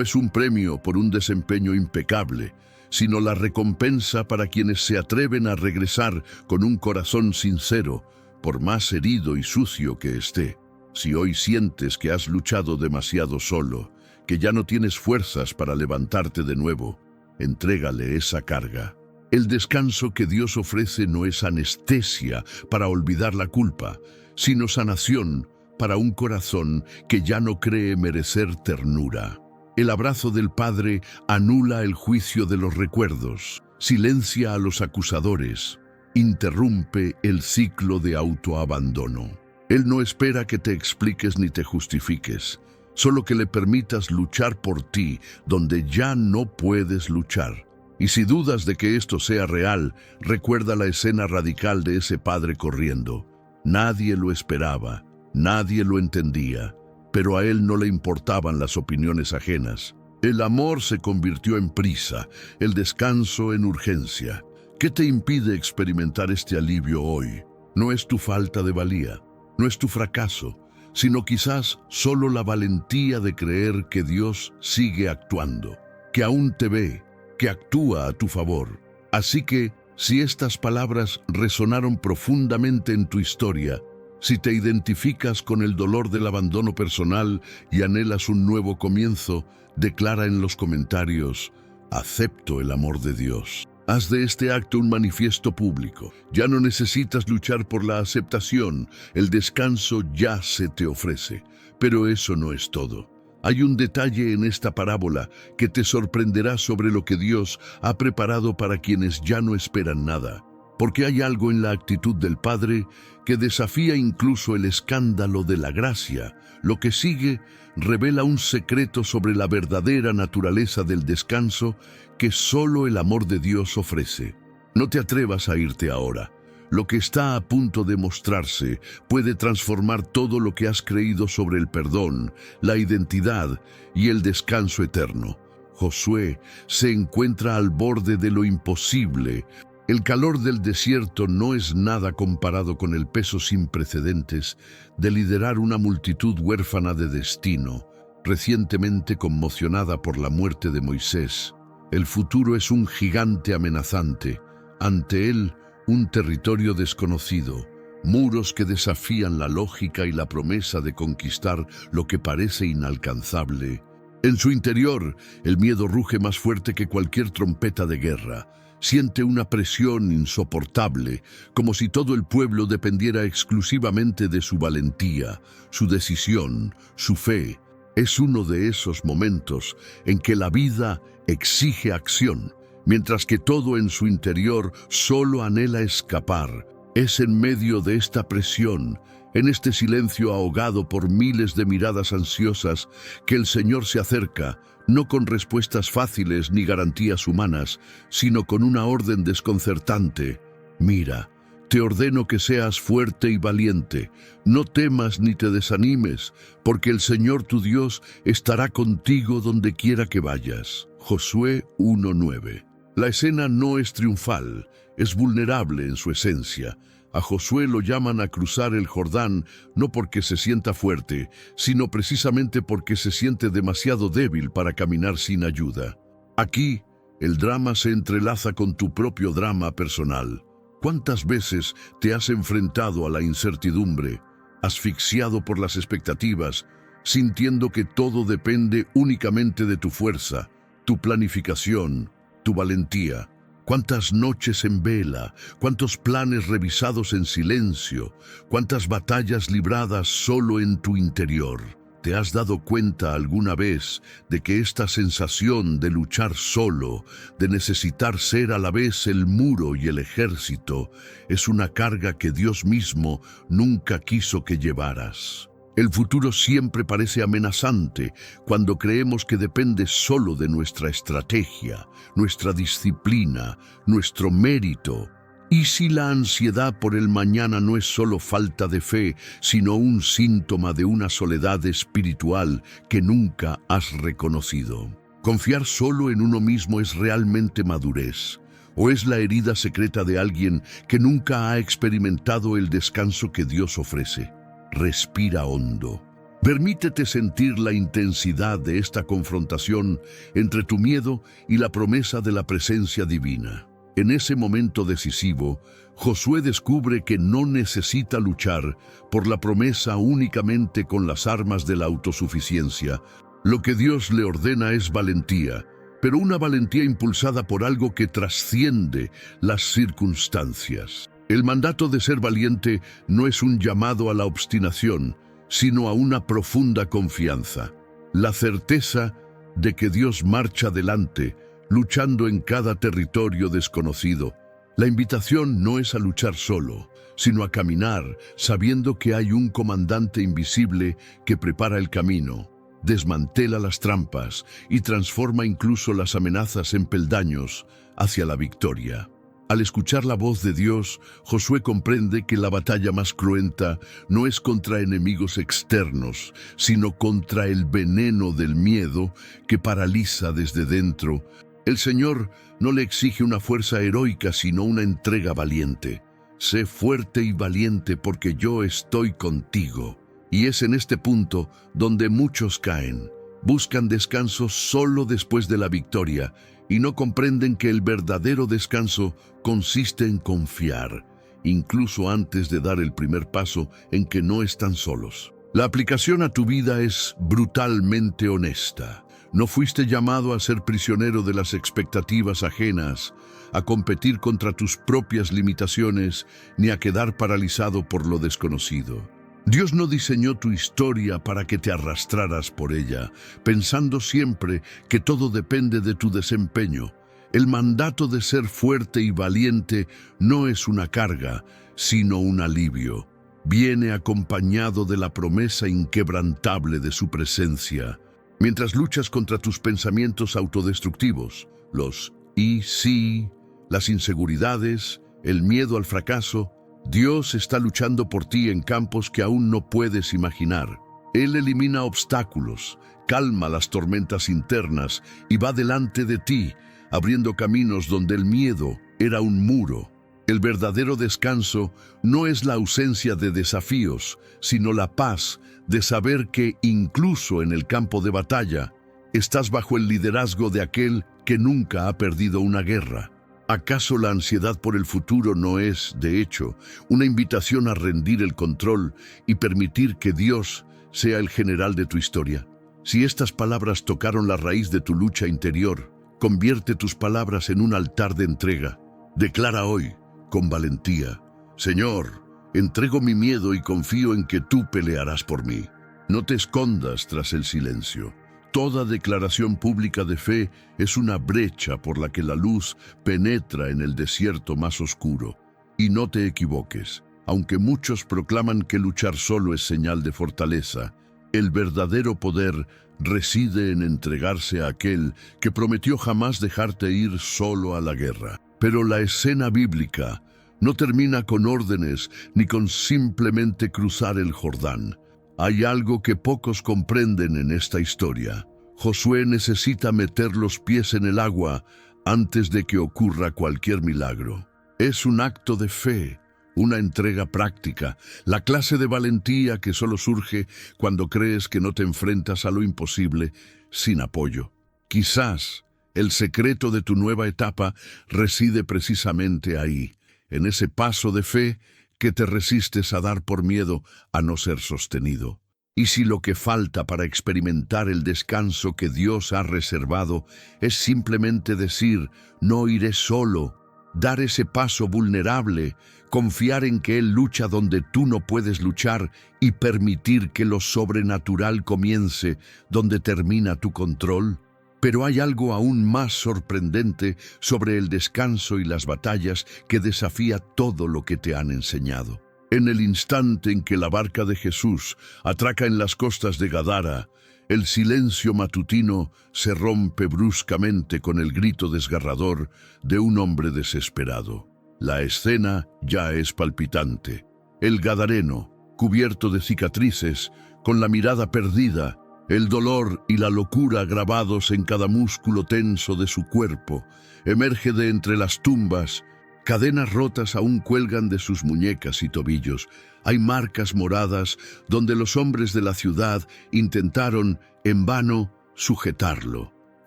es un premio por un desempeño impecable, sino la recompensa para quienes se atreven a regresar con un corazón sincero, por más herido y sucio que esté. Si hoy sientes que has luchado demasiado solo, que ya no tienes fuerzas para levantarte de nuevo, entrégale esa carga. El descanso que Dios ofrece no es anestesia para olvidar la culpa, sino sanación para un corazón que ya no cree merecer ternura. El abrazo del Padre anula el juicio de los recuerdos, silencia a los acusadores, interrumpe el ciclo de autoabandono. Él no espera que te expliques ni te justifiques, solo que le permitas luchar por ti donde ya no puedes luchar. Y si dudas de que esto sea real, recuerda la escena radical de ese padre corriendo. Nadie lo esperaba, nadie lo entendía, pero a él no le importaban las opiniones ajenas. El amor se convirtió en prisa, el descanso en urgencia. ¿Qué te impide experimentar este alivio hoy? No es tu falta de valía, no es tu fracaso, sino quizás solo la valentía de creer que Dios sigue actuando, que aún te ve, que actúa a tu favor. Así que, si estas palabras resonaron profundamente en tu historia, si te identificas con el dolor del abandono personal y anhelas un nuevo comienzo, declara en los comentarios, acepto el amor de Dios. Haz de este acto un manifiesto público. Ya no necesitas luchar por la aceptación, el descanso ya se te ofrece. Pero eso no es todo. Hay un detalle en esta parábola que te sorprenderá sobre lo que Dios ha preparado para quienes ya no esperan nada. Porque hay algo en la actitud del Padre que desafía incluso el escándalo de la gracia. Lo que sigue revela un secreto sobre la verdadera naturaleza del descanso que solo el amor de Dios ofrece. No te atrevas a irte ahora. Lo que está a punto de mostrarse puede transformar todo lo que has creído sobre el perdón, la identidad y el descanso eterno. Josué se encuentra al borde de lo imposible. El calor del desierto no es nada comparado con el peso sin precedentes de liderar una multitud huérfana de destino, recientemente conmocionada por la muerte de Moisés. El futuro es un gigante amenazante. Ante él, un territorio desconocido, muros que desafían la lógica y la promesa de conquistar lo que parece inalcanzable. En su interior, el miedo ruge más fuerte que cualquier trompeta de guerra. Siente una presión insoportable, como si todo el pueblo dependiera exclusivamente de su valentía, su decisión, su fe. Es uno de esos momentos en que la vida exige acción, mientras que todo en su interior solo anhela escapar. Es en medio de esta presión, en este silencio ahogado por miles de miradas ansiosas, que el Señor se acerca, no con respuestas fáciles ni garantías humanas, sino con una orden desconcertante. Mira, te ordeno que seas fuerte y valiente, no temas ni te desanimes, porque el Señor tu Dios estará contigo donde quiera que vayas. Josué 1:9. La escena no es triunfal, es vulnerable en su esencia. A Josué lo llaman a cruzar el Jordán no porque se sienta fuerte, sino precisamente porque se siente demasiado débil para caminar sin ayuda. Aquí, el drama se entrelaza con tu propio drama personal. ¿Cuántas veces te has enfrentado a la incertidumbre, asfixiado por las expectativas, sintiendo que todo depende únicamente de tu fuerza, tu planificación, tu valentía? ¿Cuántas noches en vela, cuántos planes revisados en silencio, cuántas batallas libradas solo en tu interior? ¿Te has dado cuenta alguna vez de que esta sensación de luchar solo, de necesitar ser a la vez el muro y el ejército, es una carga que Dios mismo nunca quiso que llevaras? El futuro siempre parece amenazante cuando creemos que depende solo de nuestra estrategia, nuestra disciplina, nuestro mérito. ¿Y si la ansiedad por el mañana no es solo falta de fe, sino un síntoma de una soledad espiritual que nunca has reconocido? ¿Confiar solo en uno mismo es realmente madurez? ¿O es la herida secreta de alguien que nunca ha experimentado el descanso que Dios ofrece? Respira hondo. Permítete sentir la intensidad de esta confrontación entre tu miedo y la promesa de la presencia divina. En ese momento decisivo, Josué descubre que no necesita luchar por la promesa únicamente con las armas de la autosuficiencia. Lo que Dios le ordena es valentía, pero una valentía impulsada por algo que trasciende las circunstancias. El mandato de ser valiente no es un llamado a la obstinación, sino a una profunda confianza. La certeza de que Dios marcha delante, luchando en cada territorio desconocido. La invitación no es a luchar solo, sino a caminar sabiendo que hay un comandante invisible que prepara el camino, desmantela las trampas y transforma incluso las amenazas en peldaños hacia la victoria. Al escuchar la voz de Dios, Josué comprende que la batalla más cruenta no es contra enemigos externos, sino contra el veneno del miedo que paraliza desde dentro. El Señor no le exige una fuerza heroica, sino una entrega valiente. Sé fuerte y valiente porque yo estoy contigo. Y es en este punto donde muchos caen. Buscan descanso solo después de la victoria y no comprenden que el verdadero descanso consiste en confiar, incluso antes de dar el primer paso en que no están solos. La aplicación a tu vida es brutalmente honesta. No fuiste llamado a ser prisionero de las expectativas ajenas, a competir contra tus propias limitaciones, ni a quedar paralizado por lo desconocido. Dios no diseñó tu historia para que te arrastraras por ella, pensando siempre que todo depende de tu desempeño. El mandato de ser fuerte y valiente no es una carga, sino un alivio. Viene acompañado de la promesa inquebrantable de su presencia. Mientras luchas contra tus pensamientos autodestructivos, los y sí, las inseguridades, el miedo al fracaso, Dios está luchando por ti en campos que aún no puedes imaginar. Él elimina obstáculos, calma las tormentas internas y va delante de ti, abriendo caminos donde el miedo era un muro. El verdadero descanso no es la ausencia de desafíos, sino la paz de saber que incluso en el campo de batalla, estás bajo el liderazgo de aquel que nunca ha perdido una guerra. ¿Acaso la ansiedad por el futuro no es, de hecho, una invitación a rendir el control y permitir que Dios sea el general de tu historia? Si estas palabras tocaron la raíz de tu lucha interior, convierte tus palabras en un altar de entrega. Declara hoy, con valentía: Señor, entrego mi miedo y confío en que tú pelearás por mí. No te escondas tras el silencio. Toda declaración pública de fe es una brecha por la que la luz penetra en el desierto más oscuro. Y no te equivoques, aunque muchos proclaman que luchar solo es señal de fortaleza, el verdadero poder reside en entregarse a aquel que prometió jamás dejarte ir solo a la guerra. Pero la escena bíblica no termina con órdenes ni con simplemente cruzar el Jordán. Hay algo que pocos comprenden en esta historia. Josué necesita meter los pies en el agua antes de que ocurra cualquier milagro. Es un acto de fe, una entrega práctica, la clase de valentía que solo surge cuando crees que no te enfrentas a lo imposible sin apoyo. Quizás el secreto de tu nueva etapa reside precisamente ahí, en ese paso de fe que te resistes a dar por miedo a no ser sostenido. Y si lo que falta para experimentar el descanso que Dios ha reservado es simplemente decir, no iré solo, dar ese paso vulnerable, confiar en que Él lucha donde tú no puedes luchar y permitir que lo sobrenatural comience donde termina tu control. Pero hay algo aún más sorprendente sobre el descanso y las batallas que desafía todo lo que te han enseñado. En el instante en que la barca de Jesús atraca en las costas de Gadara, el silencio matutino se rompe bruscamente con el grito desgarrador de un hombre desesperado. La escena ya es palpitante. El gadareno, cubierto de cicatrices, con la mirada perdida, el dolor y la locura grabados en cada músculo tenso de su cuerpo, emerge de entre las tumbas. Cadenas rotas aún cuelgan de sus muñecas y tobillos. Hay marcas moradas donde los hombres de la ciudad intentaron, en vano, sujetarlo.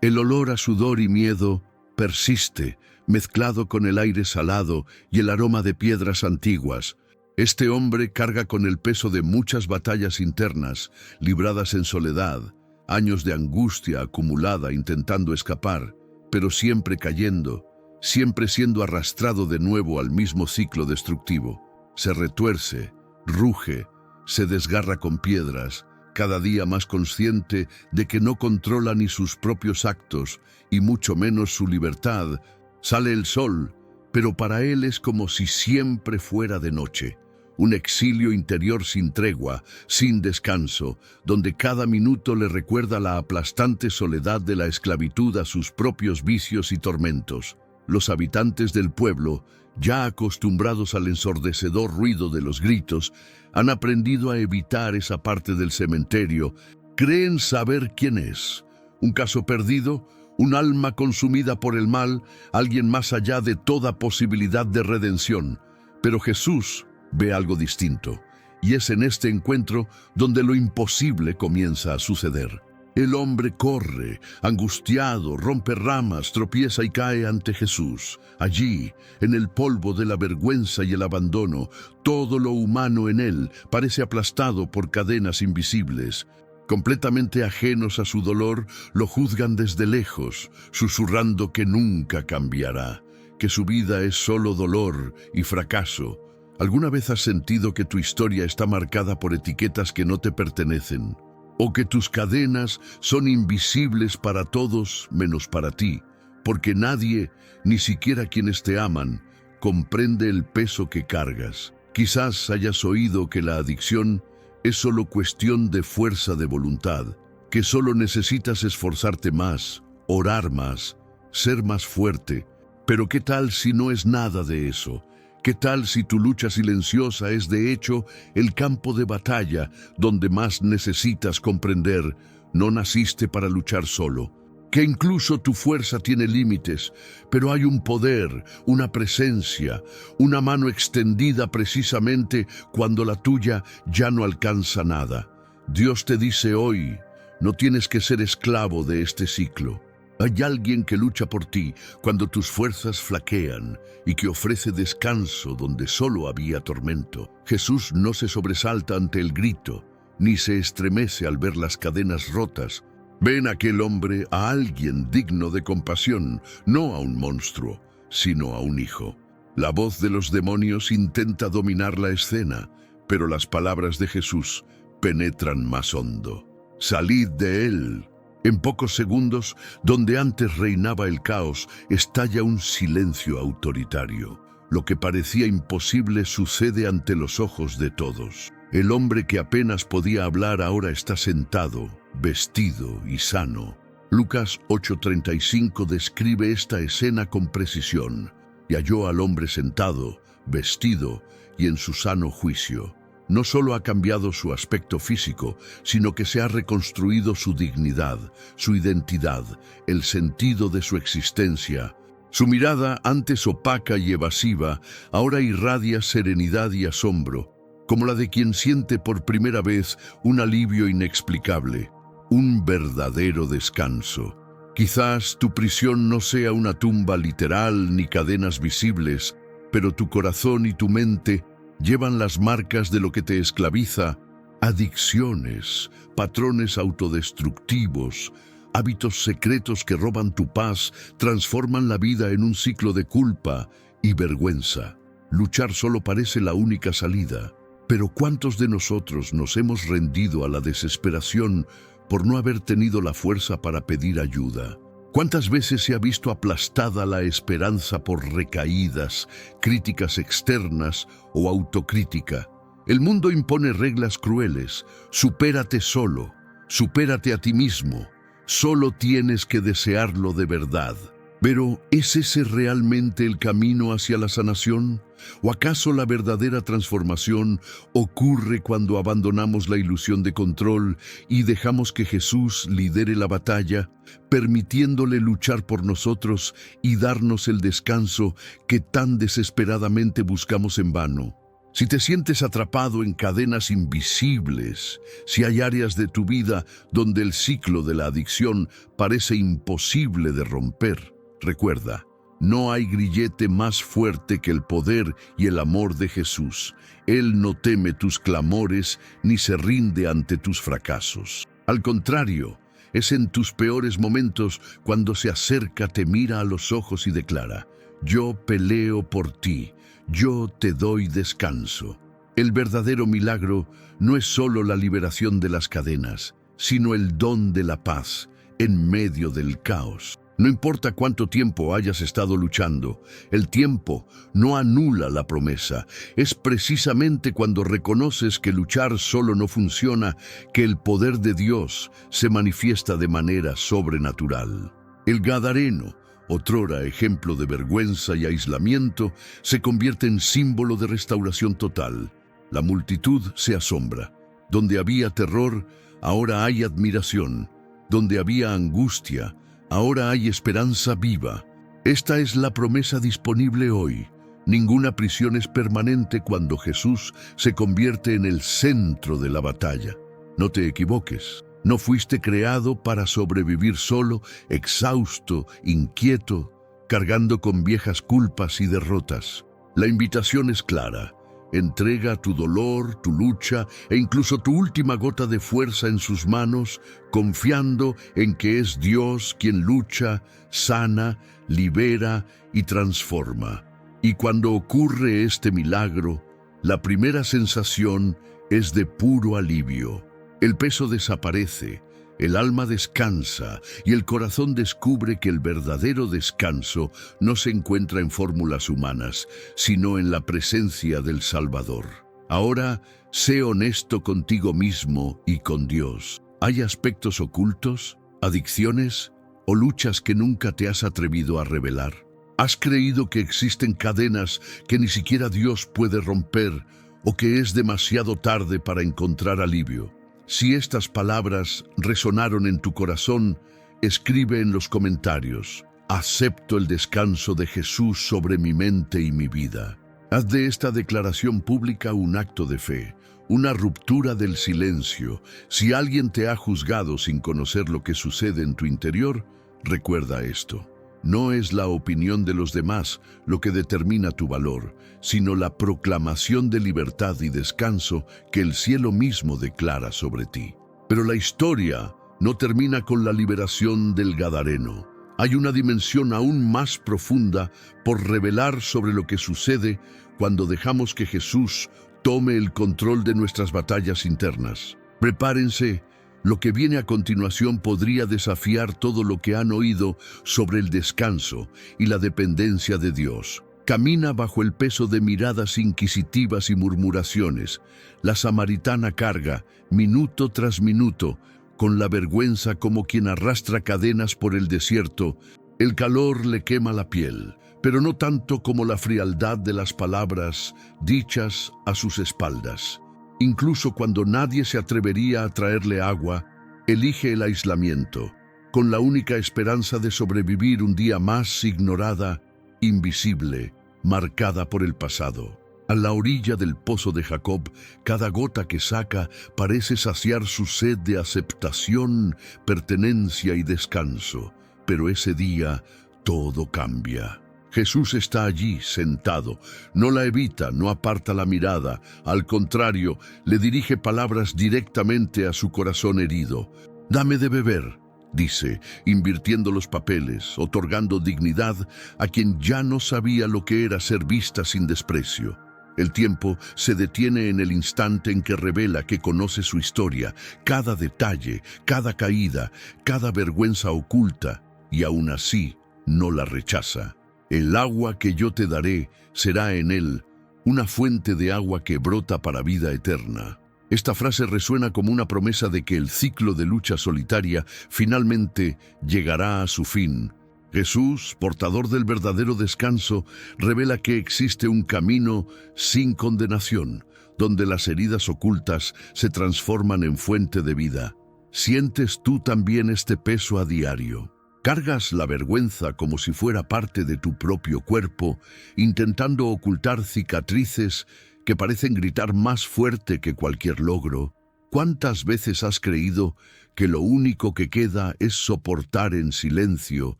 El olor a sudor y miedo persiste, mezclado con el aire salado y el aroma de piedras antiguas. Este hombre carga con el peso de muchas batallas internas, libradas en soledad, años de angustia acumulada intentando escapar, pero siempre cayendo, siempre siendo arrastrado de nuevo al mismo ciclo destructivo. Se retuerce, ruge, se desgarra con piedras, cada día más consciente de que no controla ni sus propios actos, y mucho menos su libertad. Sale el sol, pero para él es como si siempre fuera de noche. Un exilio interior sin tregua, sin descanso, donde cada minuto le recuerda la aplastante soledad de la esclavitud a sus propios vicios y tormentos. Los habitantes del pueblo, ya acostumbrados al ensordecedor ruido de los gritos, han aprendido a evitar esa parte del cementerio. Creen saber quién es. Un caso perdido, un alma consumida por el mal, alguien más allá de toda posibilidad de redención. Pero Jesús ve algo distinto, y es en este encuentro donde lo imposible comienza a suceder. El hombre corre, angustiado, rompe ramas, tropieza y cae ante Jesús. Allí, en el polvo de la vergüenza y el abandono, todo lo humano en él parece aplastado por cadenas invisibles. Completamente ajenos a su dolor, lo juzgan desde lejos, susurrando que nunca cambiará, que su vida es solo dolor y fracaso. ¿Alguna vez has sentido que tu historia está marcada por etiquetas que no te pertenecen? ¿O que tus cadenas son invisibles para todos menos para ti? Porque nadie, ni siquiera quienes te aman, comprende el peso que cargas. Quizás hayas oído que la adicción es solo cuestión de fuerza de voluntad, que solo necesitas esforzarte más, orar más, ser más fuerte. Pero ¿qué tal si no es nada de eso? ¿Qué tal si tu lucha silenciosa es de hecho el campo de batalla donde más necesitas comprender? No naciste para luchar solo, que incluso tu fuerza tiene límites, pero hay un poder, una presencia, una mano extendida precisamente cuando la tuya ya no alcanza nada. Dios te dice hoy, no tienes que ser esclavo de este ciclo. Hay alguien que lucha por ti cuando tus fuerzas flaquean y que ofrece descanso donde solo había tormento. Jesús no se sobresalta ante el grito, ni se estremece al ver las cadenas rotas. Ve en aquel hombre a alguien digno de compasión, no a un monstruo, sino a un hijo. La voz de los demonios intenta dominar la escena, pero las palabras de Jesús penetran más hondo. Salid de él. En pocos segundos, donde antes reinaba el caos, estalla un silencio autoritario. Lo que parecía imposible sucede ante los ojos de todos. El hombre que apenas podía hablar ahora está sentado, vestido y sano. Lucas 8:35 describe esta escena con precisión. Y halló al hombre sentado, vestido y en su sano juicio. No solo ha cambiado su aspecto físico, sino que se ha reconstruido su dignidad, su identidad, el sentido de su existencia. Su mirada, antes opaca y evasiva, ahora irradia serenidad y asombro, como la de quien siente por primera vez un alivio inexplicable, un verdadero descanso. Quizás tu prisión no sea una tumba literal ni cadenas visibles, pero tu corazón y tu mente llevan las marcas de lo que te esclaviza: adicciones, patrones autodestructivos, hábitos secretos que roban tu paz, transforman la vida en un ciclo de culpa y vergüenza. Luchar solo parece la única salida. Pero ¿cuántos de nosotros nos hemos rendido a la desesperación por no haber tenido la fuerza para pedir ayuda? ¿Cuántas veces se ha visto aplastada la esperanza por recaídas, críticas externas o autocrítica? El mundo impone reglas crueles: supérate solo, supérate a ti mismo, solo tienes que desearlo de verdad. Pero, ¿es ese realmente el camino hacia la sanación? ¿O acaso la verdadera transformación ocurre cuando abandonamos la ilusión de control y dejamos que Jesús lidere la batalla, permitiéndole luchar por nosotros y darnos el descanso que tan desesperadamente buscamos en vano? Si te sientes atrapado en cadenas invisibles, si hay áreas de tu vida donde el ciclo de la adicción parece imposible de romper, recuerda, no hay grillete más fuerte que el poder y el amor de Jesús. Él no teme tus clamores ni se rinde ante tus fracasos. Al contrario, es en tus peores momentos cuando se acerca, te mira a los ojos y declara: yo peleo por ti, yo te doy descanso. El verdadero milagro no es solo la liberación de las cadenas, sino el don de la paz en medio del caos. No importa cuánto tiempo hayas estado luchando, el tiempo no anula la promesa. Es precisamente cuando reconoces que luchar solo no funciona que el poder de Dios se manifiesta de manera sobrenatural. El Gadareno, otrora ejemplo de vergüenza y aislamiento, se convierte en símbolo de restauración total. La multitud se asombra. Donde había terror, ahora hay admiración. Donde había angustia, ahora hay esperanza viva. Esta es la promesa disponible hoy. Ninguna prisión es permanente cuando Jesús se convierte en el centro de la batalla. No te equivoques. No fuiste creado para sobrevivir solo, exhausto, inquieto, cargando con viejas culpas y derrotas. La invitación es clara. Entrega tu dolor, tu lucha e incluso tu última gota de fuerza en sus manos, confiando en que es Dios quien lucha, sana, libera y transforma. Y cuando ocurre este milagro, la primera sensación es de puro alivio. El peso desaparece, el alma descansa y el corazón descubre que el verdadero descanso no se encuentra en fórmulas humanas, sino en la presencia del Salvador. Ahora, sé honesto contigo mismo y con Dios. ¿Hay aspectos ocultos, adicciones o luchas que nunca te has atrevido a revelar? ¿Has creído que existen cadenas que ni siquiera Dios puede romper o que es demasiado tarde para encontrar alivio? Si estas palabras resonaron en tu corazón, escribe en los comentarios: acepto el descanso de Jesús sobre mi mente y mi vida. Haz de esta declaración pública un acto de fe, una ruptura del silencio. Si alguien te ha juzgado sin conocer lo que sucede en tu interior, recuerda esto: no es la opinión de los demás lo que determina tu valor, sino la proclamación de libertad y descanso que el cielo mismo declara sobre ti. Pero la historia no termina con la liberación del Gadareno. Hay una dimensión aún más profunda por revelar sobre lo que sucede cuando dejamos que Jesús tome el control de nuestras batallas internas. Prepárense. Lo que viene a continuación podría desafiar todo lo que han oído sobre el descanso y la dependencia de Dios. Camina bajo el peso de miradas inquisitivas y murmuraciones. La samaritana carga, minuto tras minuto, con la vergüenza como quien arrastra cadenas por el desierto. El calor le quema la piel, pero no tanto como la frialdad de las palabras dichas a sus espaldas. Incluso cuando nadie se atrevería a traerle agua, elige el aislamiento. con la única esperanza de sobrevivir un día más ignorada, invisible, marcada por el pasado. A la orilla del pozo de Jacob, cada gota que saca parece saciar su sed de aceptación, pertenencia y descanso. Pero ese día todo cambia. Jesús está allí, sentado. No la evita, no aparta la mirada. Al contrario, le dirige palabras directamente a su corazón herido. «Dame de beber», dice, invirtiendo los papeles, otorgando dignidad a quien ya no sabía lo que era ser vista sin desprecio. El tiempo se detiene en el instante en que revela que conoce su historia, cada detalle, cada caída, cada vergüenza oculta, y aún así no la rechaza. El agua que yo te daré será en él una fuente de agua que brota para vida eterna. Esta frase resuena como una promesa de que el ciclo de lucha solitaria finalmente llegará a su fin. Jesús, portador del verdadero descanso, revela que existe un camino sin condenación, donde las heridas ocultas se transforman en fuente de vida. ¿Sientes tú también este peso a diario? ¿Cargas la vergüenza como si fuera parte de tu propio cuerpo, intentando ocultar cicatrices que parecen gritar más fuerte que cualquier logro? ¿Cuántas veces has creído que lo único que queda es soportar en silencio,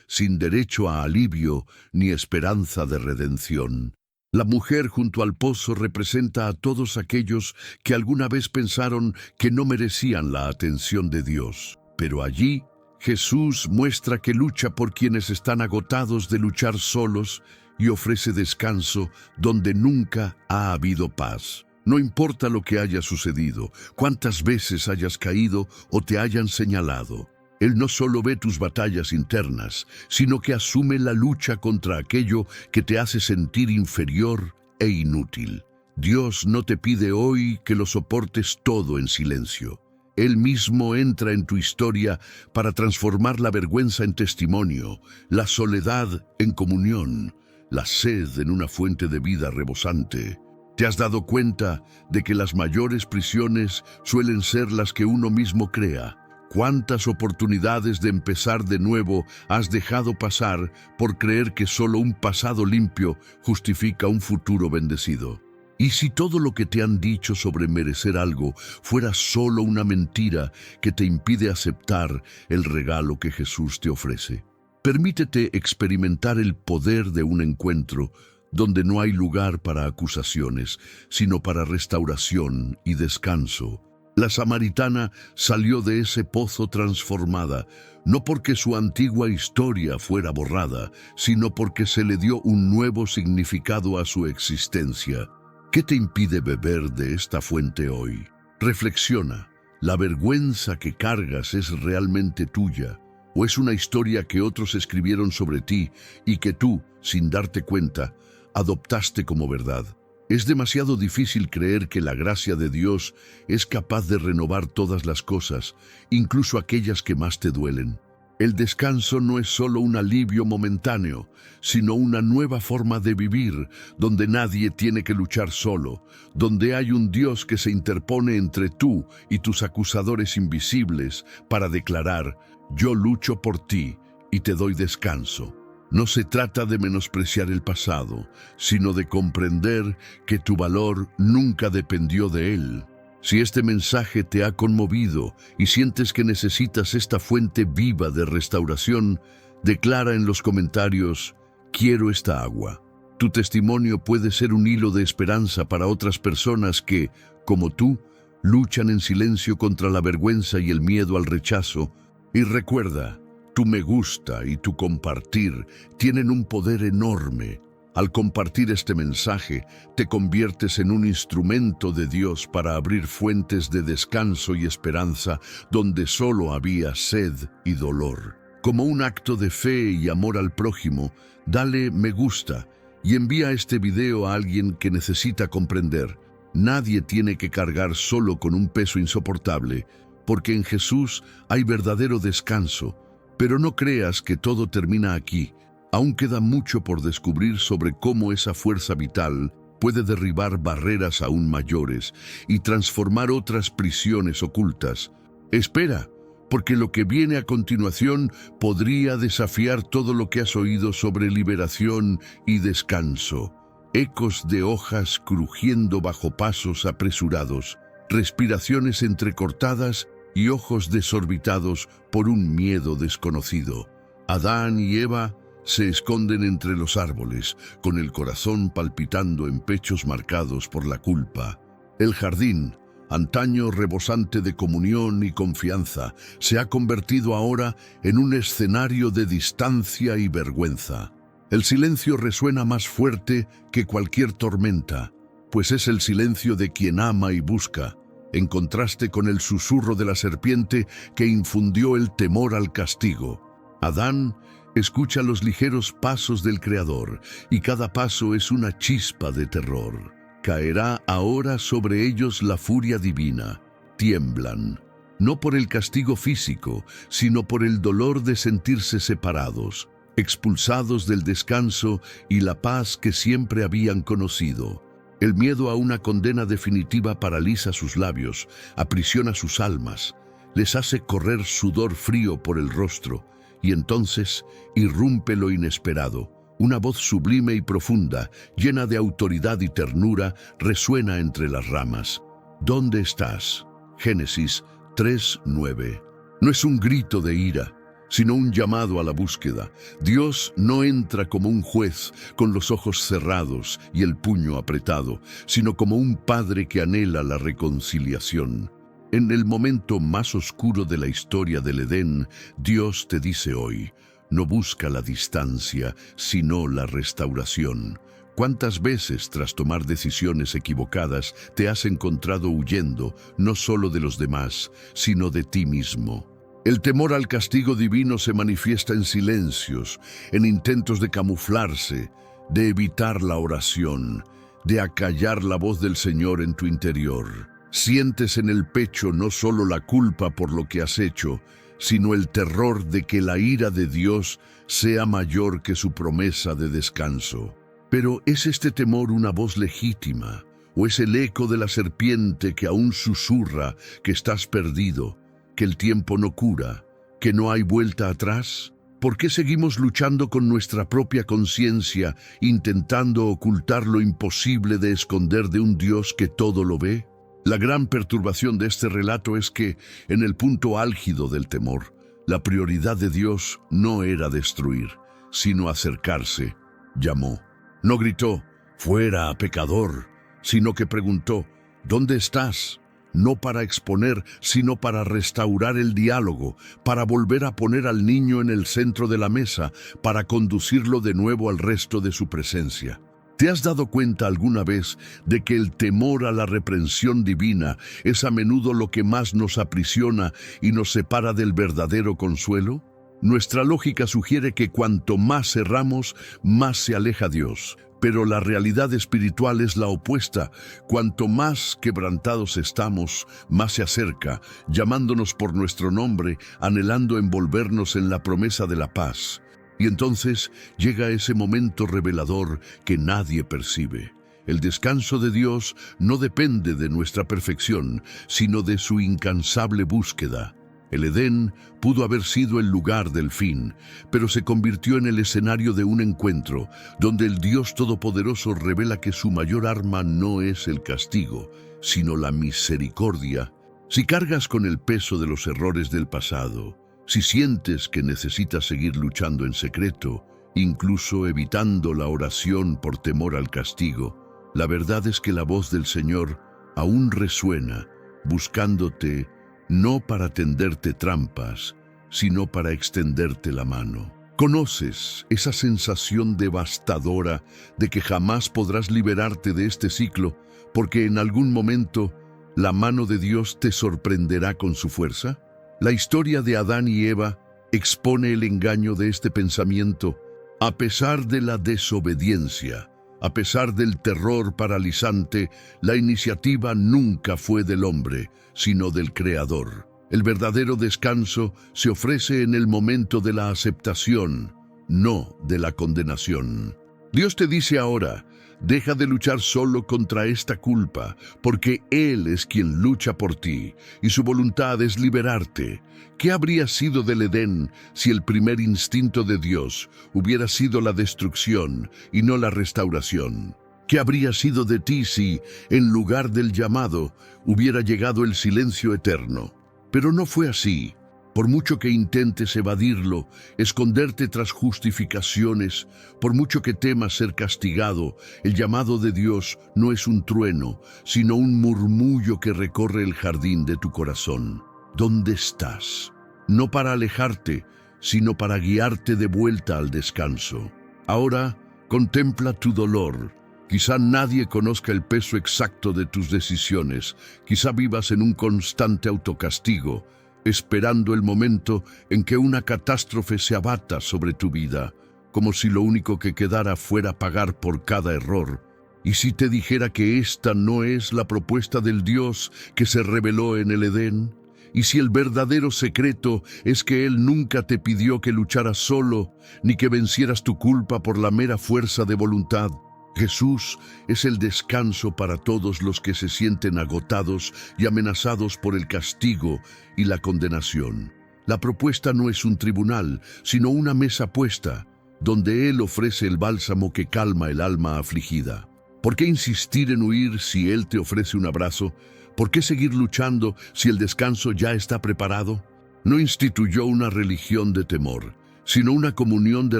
sin derecho a alivio ni esperanza de redención? La mujer junto al pozo representa a todos aquellos que alguna vez pensaron que no merecían la atención de Dios. Pero allí, Jesús muestra que lucha por quienes están agotados de luchar solos y ofrece descanso donde nunca ha habido paz. No importa lo que haya sucedido, cuántas veces hayas caído o te hayan señalado. Él no solo ve tus batallas internas, sino que asume la lucha contra aquello que te hace sentir inferior e inútil. Dios no te pide hoy que lo soportes todo en silencio. Él mismo entra en tu historia para transformar la vergüenza en testimonio, la soledad en comunión, la sed en una fuente de vida rebosante. ¿Te has dado cuenta de que las mayores prisiones suelen ser las que uno mismo crea? ¿Cuántas oportunidades de empezar de nuevo has dejado pasar por creer que solo un pasado limpio justifica un futuro bendecido? ¿Y si todo lo que te han dicho sobre merecer algo fuera solo una mentira que te impide aceptar el regalo que Jesús te ofrece? Permítete experimentar el poder de un encuentro donde no hay lugar para acusaciones, sino para restauración y descanso. La samaritana salió de ese pozo transformada, no porque su antigua historia fuera borrada, sino porque se le dio un nuevo significado a su existencia. ¿Qué te impide beber de esta fuente hoy? Reflexiona. ¿La vergüenza que cargas es realmente tuya? ¿O es una historia que otros escribieron sobre ti y que tú, sin darte cuenta, adoptaste como verdad? Es demasiado difícil creer que la gracia de Dios es capaz de renovar todas las cosas, incluso aquellas que más te duelen. El descanso no es solo un alivio momentáneo, sino una nueva forma de vivir, donde nadie tiene que luchar solo, donde hay un Dios que se interpone entre tú y tus acusadores invisibles para declarar: «Yo lucho por ti y te doy descanso». No se trata de menospreciar el pasado, sino de comprender que tu valor nunca dependió de él. Si este mensaje te ha conmovido y sientes que necesitas esta fuente viva de restauración, declara en los comentarios: «Quiero esta agua». Tu testimonio puede ser un hilo de esperanza para otras personas que, como tú, luchan en silencio contra la vergüenza y el miedo al rechazo. Y recuerda, tu me gusta y tu compartir tienen un poder enorme. Al compartir este mensaje, te conviertes en un instrumento de Dios para abrir fuentes de descanso y esperanza donde solo había sed y dolor. Como un acto de fe y amor al prójimo, dale me gusta y envía este video a alguien que necesita comprender. Nadie tiene que cargar solo con un peso insoportable, porque en Jesús hay verdadero descanso. Pero no creas que todo termina aquí. Aún queda mucho por descubrir sobre cómo esa fuerza vital puede derribar barreras aún mayores y transformar otras prisiones ocultas. Espera, porque lo que viene a continuación podría desafiar todo lo que has oído sobre liberación y descanso. Ecos de hojas crujiendo bajo pasos apresurados, respiraciones entrecortadas y ojos desorbitados por un miedo desconocido. Adán y Eva se esconden entre los árboles, con el corazón palpitando en pechos marcados por la culpa. El jardín, antaño rebosante de comunión y confianza, se ha convertido ahora en un escenario de distancia y vergüenza. El silencio resuena más fuerte que cualquier tormenta, pues es el silencio de quien ama y busca, en contraste con el susurro de la serpiente que infundió el temor al castigo. Adán escucha los ligeros pasos del Creador, y cada paso es una chispa de terror. Caerá ahora sobre ellos la furia divina. Tiemblan, no por el castigo físico, sino por el dolor de sentirse separados, expulsados del descanso y la paz que siempre habían conocido. El miedo a una condena definitiva paraliza sus labios, aprisiona sus almas, les hace correr sudor frío por el rostro, y entonces irrumpe lo inesperado. Una voz sublime y profunda, llena de autoridad y ternura, resuena entre las ramas. ¿Dónde estás? Génesis 3:9. No es un grito de ira, sino un llamado a la búsqueda. Dios no entra como un juez con los ojos cerrados y el puño apretado, sino como un padre que anhela la reconciliación. En el momento más oscuro de la historia del Edén, Dios te dice hoy: no busca la distancia, sino la restauración. ¿Cuántas veces, tras tomar decisiones equivocadas, te has encontrado huyendo, no solo de los demás, sino de ti mismo? El temor al castigo divino se manifiesta en silencios, en intentos de camuflarse, de evitar la oración, de acallar la voz del Señor en tu interior. Sientes en el pecho no solo la culpa por lo que has hecho, sino el terror de que la ira de Dios sea mayor que su promesa de descanso. Pero ¿es este temor una voz legítima? ¿O es el eco de la serpiente que aún susurra que estás perdido, que el tiempo no cura, que no hay vuelta atrás? ¿Por qué seguimos luchando con nuestra propia conciencia, intentando ocultar lo imposible de esconder de un Dios que todo lo ve? La gran perturbación de este relato es que, en el punto álgido del temor, la prioridad de Dios no era destruir, sino acercarse. Llamó. No gritó, «fuera, pecador», sino que preguntó, «¿dónde estás?». No para exponer, sino para restaurar el diálogo, para volver a poner al niño en el centro de la mesa, para conducirlo de nuevo al resto de su presencia. ¿Te has dado cuenta alguna vez de que el temor a la reprensión divina es a menudo lo que más nos aprisiona y nos separa del verdadero consuelo? Nuestra lógica sugiere que cuanto más cerramos, más se aleja Dios. Pero la realidad espiritual es la opuesta. Cuanto más quebrantados estamos, más se acerca, llamándonos por nuestro nombre, anhelando envolvernos en la promesa de la paz. Y entonces llega ese momento revelador que nadie percibe. El descanso de Dios no depende de nuestra perfección, sino de su incansable búsqueda. El Edén pudo haber sido el lugar del fin, pero se convirtió en el escenario de un encuentro, donde el Dios Todopoderoso revela que su mayor arma no es el castigo, sino la misericordia. Si cargas con el peso de los errores del pasado, si sientes que necesitas seguir luchando en secreto, incluso evitando la oración por temor al castigo, la verdad es que la voz del Señor aún resuena, buscándote no para tenderte trampas, sino para extenderte la mano. ¿Conoces esa sensación devastadora de que jamás podrás liberarte de este ciclo, porque en algún momento la mano de Dios te sorprenderá con su fuerza? La historia de Adán y Eva expone el engaño de este pensamiento. A pesar de la desobediencia, a pesar del terror paralizante, la iniciativa nunca fue del hombre, sino del Creador. El verdadero descanso se ofrece en el momento de la aceptación, no de la condenación. Dios te dice ahora, Deja de luchar solo contra esta culpa, porque Él es quien lucha por ti, y su voluntad es liberarte. ¿Qué habría sido del Edén si el primer instinto de Dios hubiera sido la destrucción y no la restauración? ¿Qué habría sido de ti si, en lugar del llamado, hubiera llegado el silencio eterno? Pero no fue así. Por mucho que intentes evadirlo, esconderte tras justificaciones, por mucho que temas ser castigado, el llamado de Dios no es un trueno, sino un murmullo que recorre el jardín de tu corazón. ¿Dónde estás? No para alejarte, sino para guiarte de vuelta al descanso. Ahora, contempla tu dolor. Quizá nadie conozca el peso exacto de tus decisiones. Quizá vivas en un constante autocastigo, esperando el momento en que una catástrofe se abata sobre tu vida, como si lo único que quedara fuera pagar por cada error. ¿Y si te dijera que esta no es la propuesta del Dios que se reveló en el Edén? ¿Y si el verdadero secreto es que Él nunca te pidió que lucharas solo, ni que vencieras tu culpa por la mera fuerza de voluntad? Jesús es el descanso para todos los que se sienten agotados y amenazados por el castigo y la condenación. La propuesta no es un tribunal, sino una mesa puesta, donde Él ofrece el bálsamo que calma el alma afligida. ¿Por qué insistir en huir si Él te ofrece un abrazo? ¿Por qué seguir luchando si el descanso ya está preparado? No instituyó una religión de temor, sino una comunión de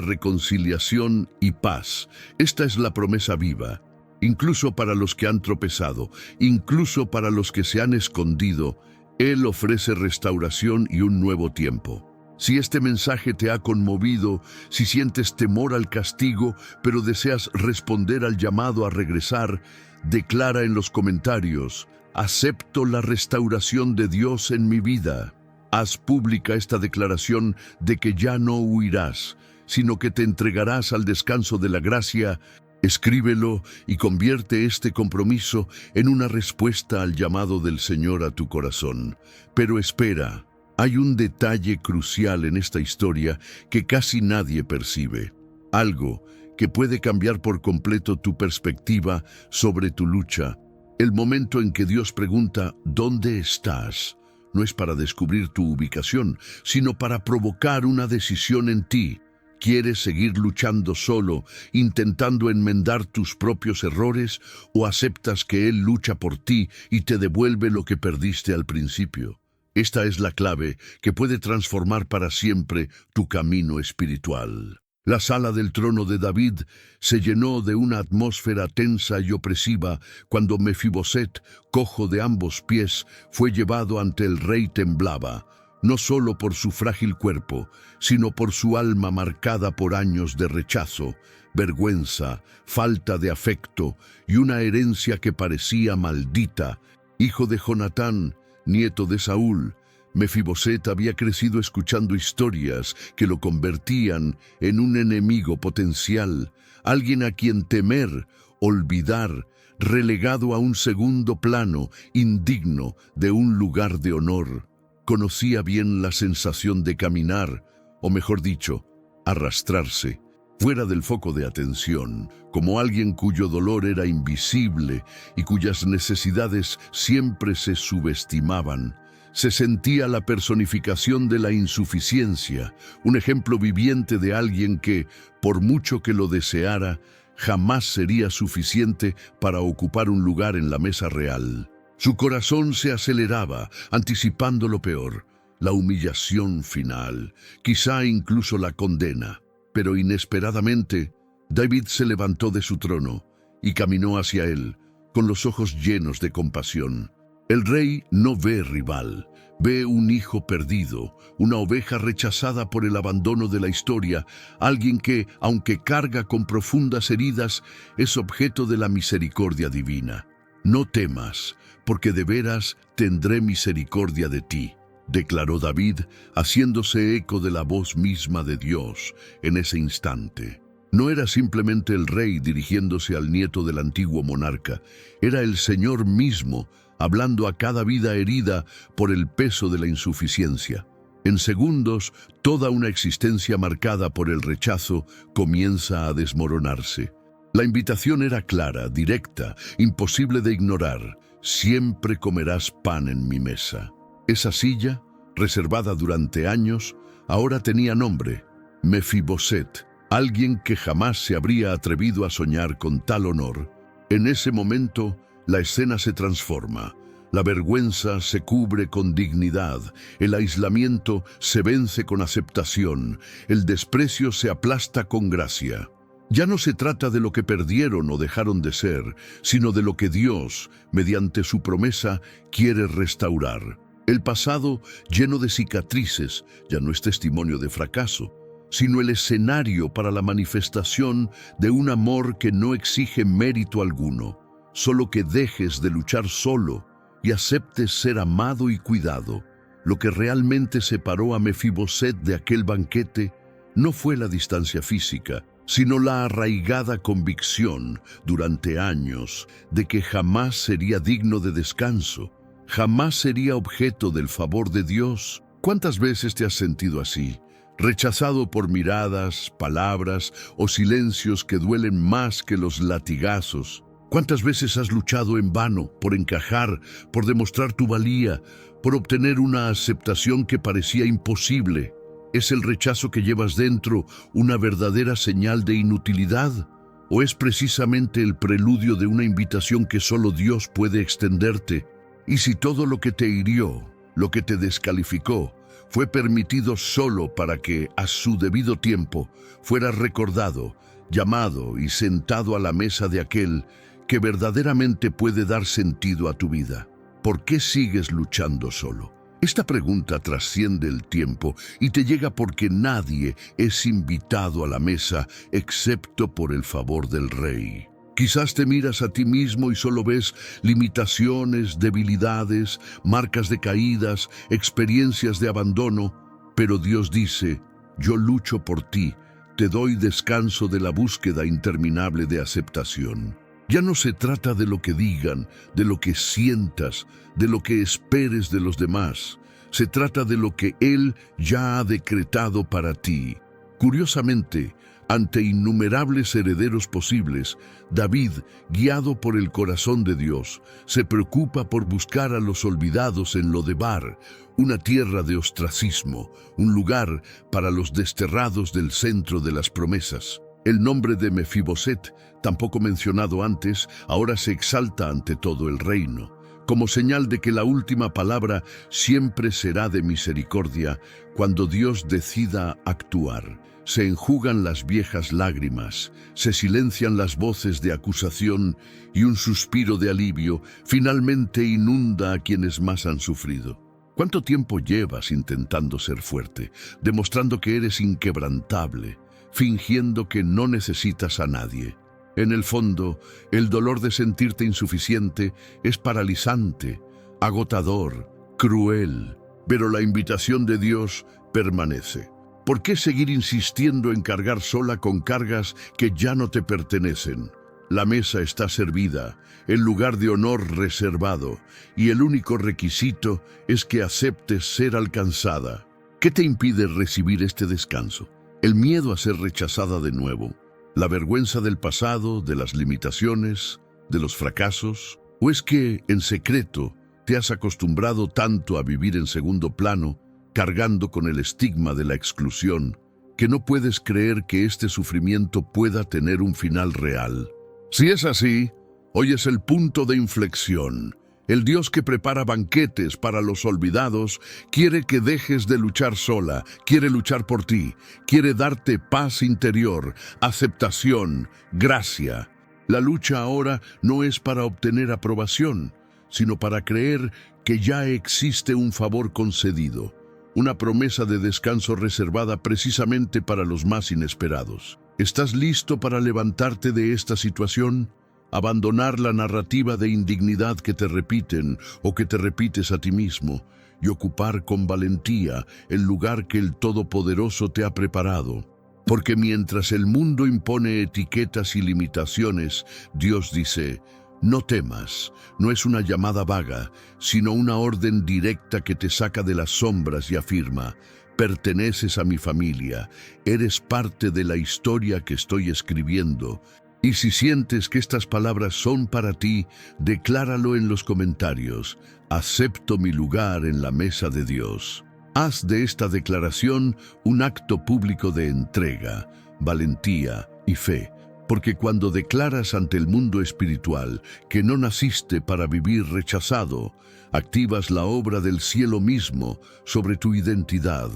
reconciliación y paz. Esta es la promesa viva, incluso para los que han tropezado, incluso para los que se han escondido. Él ofrece restauración y un nuevo tiempo. Si este mensaje te ha conmovido, si sientes temor al castigo, pero deseas responder al llamado a regresar, declara en los comentarios: acepto la restauración de Dios en mi vida. Haz pública esta declaración de que ya no huirás, sino que te entregarás al descanso de la gracia. Escríbelo y convierte este compromiso en una respuesta al llamado del Señor a tu corazón. Pero espera, hay un detalle crucial en esta historia que casi nadie percibe. Algo que puede cambiar por completo tu perspectiva sobre tu lucha. El momento en que Dios pregunta ¿dónde estás? No es para descubrir tu ubicación, sino para provocar una decisión en ti. ¿Quieres seguir luchando solo, intentando enmendar tus propios errores, o aceptas que Él lucha por ti y te devuelve lo que perdiste al principio? Esta es la clave que puede transformar para siempre tu camino espiritual. La sala del trono de David se llenó de una atmósfera tensa y opresiva cuando Mefiboset, cojo de ambos pies, fue llevado ante el rey. Temblaba, no solo por su frágil cuerpo, sino por su alma marcada por años de rechazo, vergüenza, falta de afecto y una herencia que parecía maldita. Hijo de Jonatán, nieto de Saúl, Mefiboset había crecido escuchando historias que lo convertían en un enemigo potencial, alguien a quien temer, olvidar, relegado a un segundo plano, indigno de un lugar de honor. Conocía bien la sensación de caminar, o mejor dicho, arrastrarse, fuera del foco de atención, como alguien cuyo dolor era invisible y cuyas necesidades siempre se subestimaban. Se sentía la personificación de la insuficiencia, un ejemplo viviente de alguien que, por mucho que lo deseara, jamás sería suficiente para ocupar un lugar en la mesa real. Su corazón se aceleraba, anticipando lo peor, la humillación final, quizá incluso la condena. Pero inesperadamente, David se levantó de su trono y caminó hacia él, con los ojos llenos de compasión. El rey no ve rival, ve un hijo perdido, una oveja rechazada por el abandono de la historia, alguien que, aunque carga con profundas heridas, es objeto de la misericordia divina. No temas, porque de veras tendré misericordia de ti, declaró David, haciéndose eco de la voz misma de Dios en ese instante. No era simplemente el rey dirigiéndose al nieto del antiguo monarca, era el Señor mismo, hablando a cada vida herida por el peso de la insuficiencia. En segundos, toda una existencia marcada por el rechazo comienza a desmoronarse. La invitación era clara, directa, imposible de ignorar. Siempre comerás pan en mi mesa. Esa silla, reservada durante años, ahora tenía nombre: Mefiboset, alguien que jamás se habría atrevido a soñar con tal honor. En ese momento, la escena se transforma. La vergüenza se cubre con dignidad, el aislamiento se vence con aceptación, el desprecio se aplasta con gracia. Ya no se trata de lo que perdieron o dejaron de ser, sino de lo que Dios, mediante su promesa, quiere restaurar. El pasado, lleno de cicatrices, ya no es testimonio de fracaso, sino el escenario para la manifestación de un amor que no exige mérito alguno, solo que dejes de luchar solo y aceptes ser amado y cuidado. Lo que realmente separó a Mefiboset de aquel banquete no fue la distancia física, sino la arraigada convicción durante años de que jamás sería digno de descanso, jamás sería objeto del favor de Dios. ¿Cuántas veces te has sentido así? Rechazado por miradas, palabras o silencios que duelen más que los latigazos. ¿Cuántas veces has luchado en vano por encajar, por demostrar tu valía, por obtener una aceptación que parecía imposible? ¿Es el rechazo que llevas dentro una verdadera señal de inutilidad? ¿O es precisamente el preludio de una invitación que solo Dios puede extenderte? Y si todo lo que te hirió, lo que te descalificó, fue permitido solo para que, a su debido tiempo, fueras recordado, llamado y sentado a la mesa de aquel que verdaderamente puede dar sentido a tu vida, ¿por qué sigues luchando solo? Esta pregunta trasciende el tiempo y te llega porque nadie es invitado a la mesa excepto por el favor del Rey. Quizás te miras a ti mismo y solo ves limitaciones, debilidades, marcas de caídas, experiencias de abandono, pero Dios dice: yo lucho por ti, te doy descanso de la búsqueda interminable de aceptación. Ya no se trata de lo que digan, de lo que sientas, de lo que esperes de los demás. Se trata de lo que Él ya ha decretado para ti. Curiosamente, ante innumerables herederos posibles, David, guiado por el corazón de Dios, se preocupa por buscar a los olvidados en Lodebar, una tierra de ostracismo, un lugar para los desterrados del centro de las promesas. El nombre de Mefiboset, tampoco mencionado antes, ahora se exalta ante todo el reino, como señal de que la última palabra siempre será de misericordia cuando Dios decida actuar. Se enjugan las viejas lágrimas, se silencian las voces de acusación y un suspiro de alivio finalmente inunda a quienes más han sufrido. ¿Cuánto tiempo llevas intentando ser fuerte, demostrando que eres inquebrantable, fingiendo que no necesitas a nadie? En el fondo, el dolor de sentirte insuficiente es paralizante, agotador, cruel, pero la invitación de Dios permanece. ¿Por qué seguir insistiendo en cargar sola con cargas que ya no te pertenecen? La mesa está servida, el lugar de honor reservado, y el único requisito es que aceptes ser alcanzada. ¿Qué te impide recibir este descanso? ¿El miedo a ser rechazada de nuevo? ¿La vergüenza del pasado, de las limitaciones, de los fracasos? ¿O es que, en secreto, te has acostumbrado tanto a vivir en segundo plano, cargando con el estigma de la exclusión, que no puedes creer que este sufrimiento pueda tener un final real? Si es así, hoy es el punto de inflexión. El Dios que prepara banquetes para los olvidados quiere que dejes de luchar sola, quiere luchar por ti, quiere darte paz interior, aceptación, gracia. La lucha ahora no es para obtener aprobación, sino para creer que ya existe un favor concedido, una promesa de descanso reservada precisamente para los más inesperados. ¿Estás listo para levantarte de esta situación? Abandonar la narrativa de indignidad que te repiten o que te repites a ti mismo y ocupar con valentía el lugar que el Todopoderoso te ha preparado. Porque mientras el mundo impone etiquetas y limitaciones, Dios dice: no temas, no es una llamada vaga, sino una orden directa que te saca de las sombras y afirma: perteneces a mi familia, eres parte de la historia que estoy escribiendo. Y si sientes que estas palabras son para ti, decláralo en los comentarios. Acepto mi lugar en la mesa de Dios. Haz de esta declaración un acto público de entrega, valentía y fe, porque cuando declaras ante el mundo espiritual que no naciste para vivir rechazado, activas la obra del cielo mismo sobre tu identidad.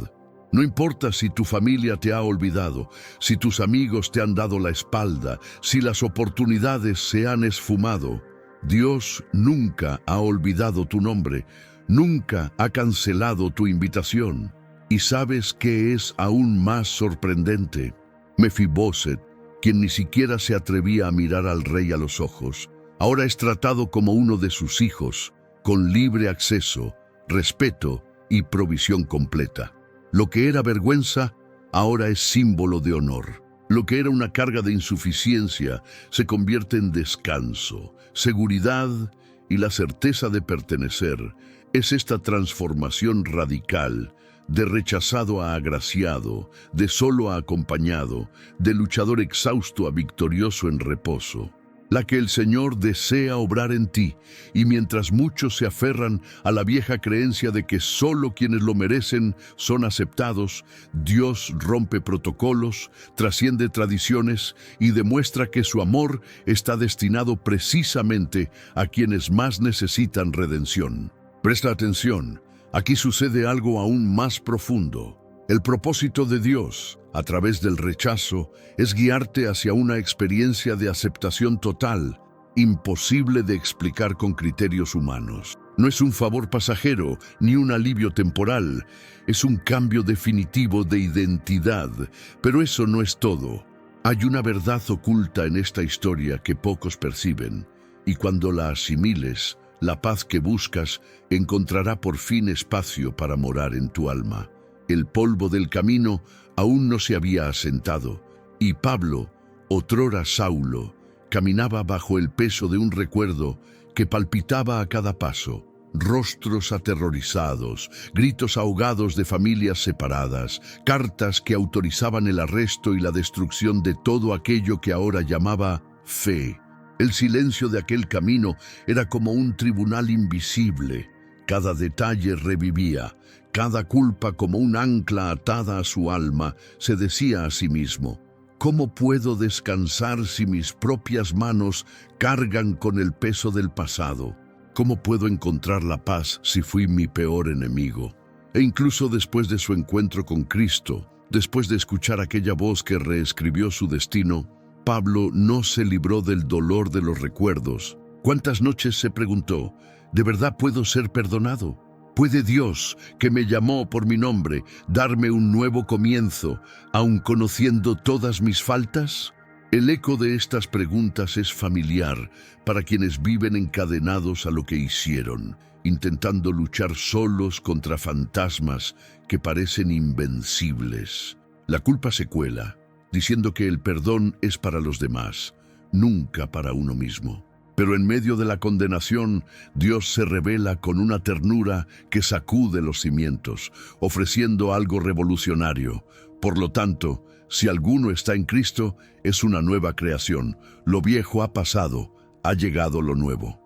No importa si tu familia te ha olvidado, si tus amigos te han dado la espalda, si las oportunidades se han esfumado, Dios nunca ha olvidado tu nombre, nunca ha cancelado tu invitación. ¿Y sabes qué es aún más sorprendente? Mefiboset, quien ni siquiera se atrevía a mirar al rey a los ojos, ahora es tratado como uno de sus hijos, con libre acceso, respeto y provisión completa. Lo que era vergüenza, ahora es símbolo de honor. Lo que era una carga de insuficiencia se convierte en descanso, seguridad y la certeza de pertenecer. Es esta transformación radical, de rechazado a agraciado, de solo a acompañado, de luchador exhausto a victorioso en reposo, la que el Señor desea obrar en ti, y mientras muchos se aferran a la vieja creencia de que solo quienes lo merecen son aceptados, Dios rompe protocolos, trasciende tradiciones y demuestra que su amor está destinado precisamente a quienes más necesitan redención. Presta atención, aquí sucede algo aún más profundo. El propósito de Dios, a través del rechazo, es guiarte hacia una experiencia de aceptación total, imposible de explicar con criterios humanos. No es un favor pasajero ni un alivio temporal, es un cambio definitivo de identidad. Pero eso no es todo. Hay una verdad oculta en esta historia que pocos perciben, y cuando la asimiles, la paz que buscas encontrará por fin espacio para morar en tu alma. El polvo del camino aún no se había asentado, y Pablo, otrora Saulo, caminaba bajo el peso de un recuerdo que palpitaba a cada paso. Rostros aterrorizados, gritos ahogados de familias separadas, cartas que autorizaban el arresto y la destrucción de todo aquello que ahora llamaba fe. El silencio de aquel camino era como un tribunal invisible. Cada detalle revivía, cada culpa como un ancla atada a su alma. Se decía a sí mismo: ¿cómo puedo descansar si mis propias manos cargan con el peso del pasado? ¿Cómo puedo encontrar la paz si fui mi peor enemigo? E incluso después de su encuentro con Cristo, después de escuchar aquella voz que reescribió su destino, Pablo no se libró del dolor de los recuerdos. ¿Cuántas noches se preguntó: ¿de verdad puedo ser perdonado? ¿Puede Dios, que me llamó por mi nombre, darme un nuevo comienzo, aun conociendo todas mis faltas? El eco de estas preguntas es familiar para quienes viven encadenados a lo que hicieron, intentando luchar solos contra fantasmas que parecen invencibles. La culpa se cuela, diciendo que el perdón es para los demás, nunca para uno mismo. Pero en medio de la condenación, Dios se revela con una ternura que sacude los cimientos, ofreciendo algo revolucionario. Por lo tanto, si alguno está en Cristo, es una nueva creación. Lo viejo ha pasado, ha llegado lo nuevo.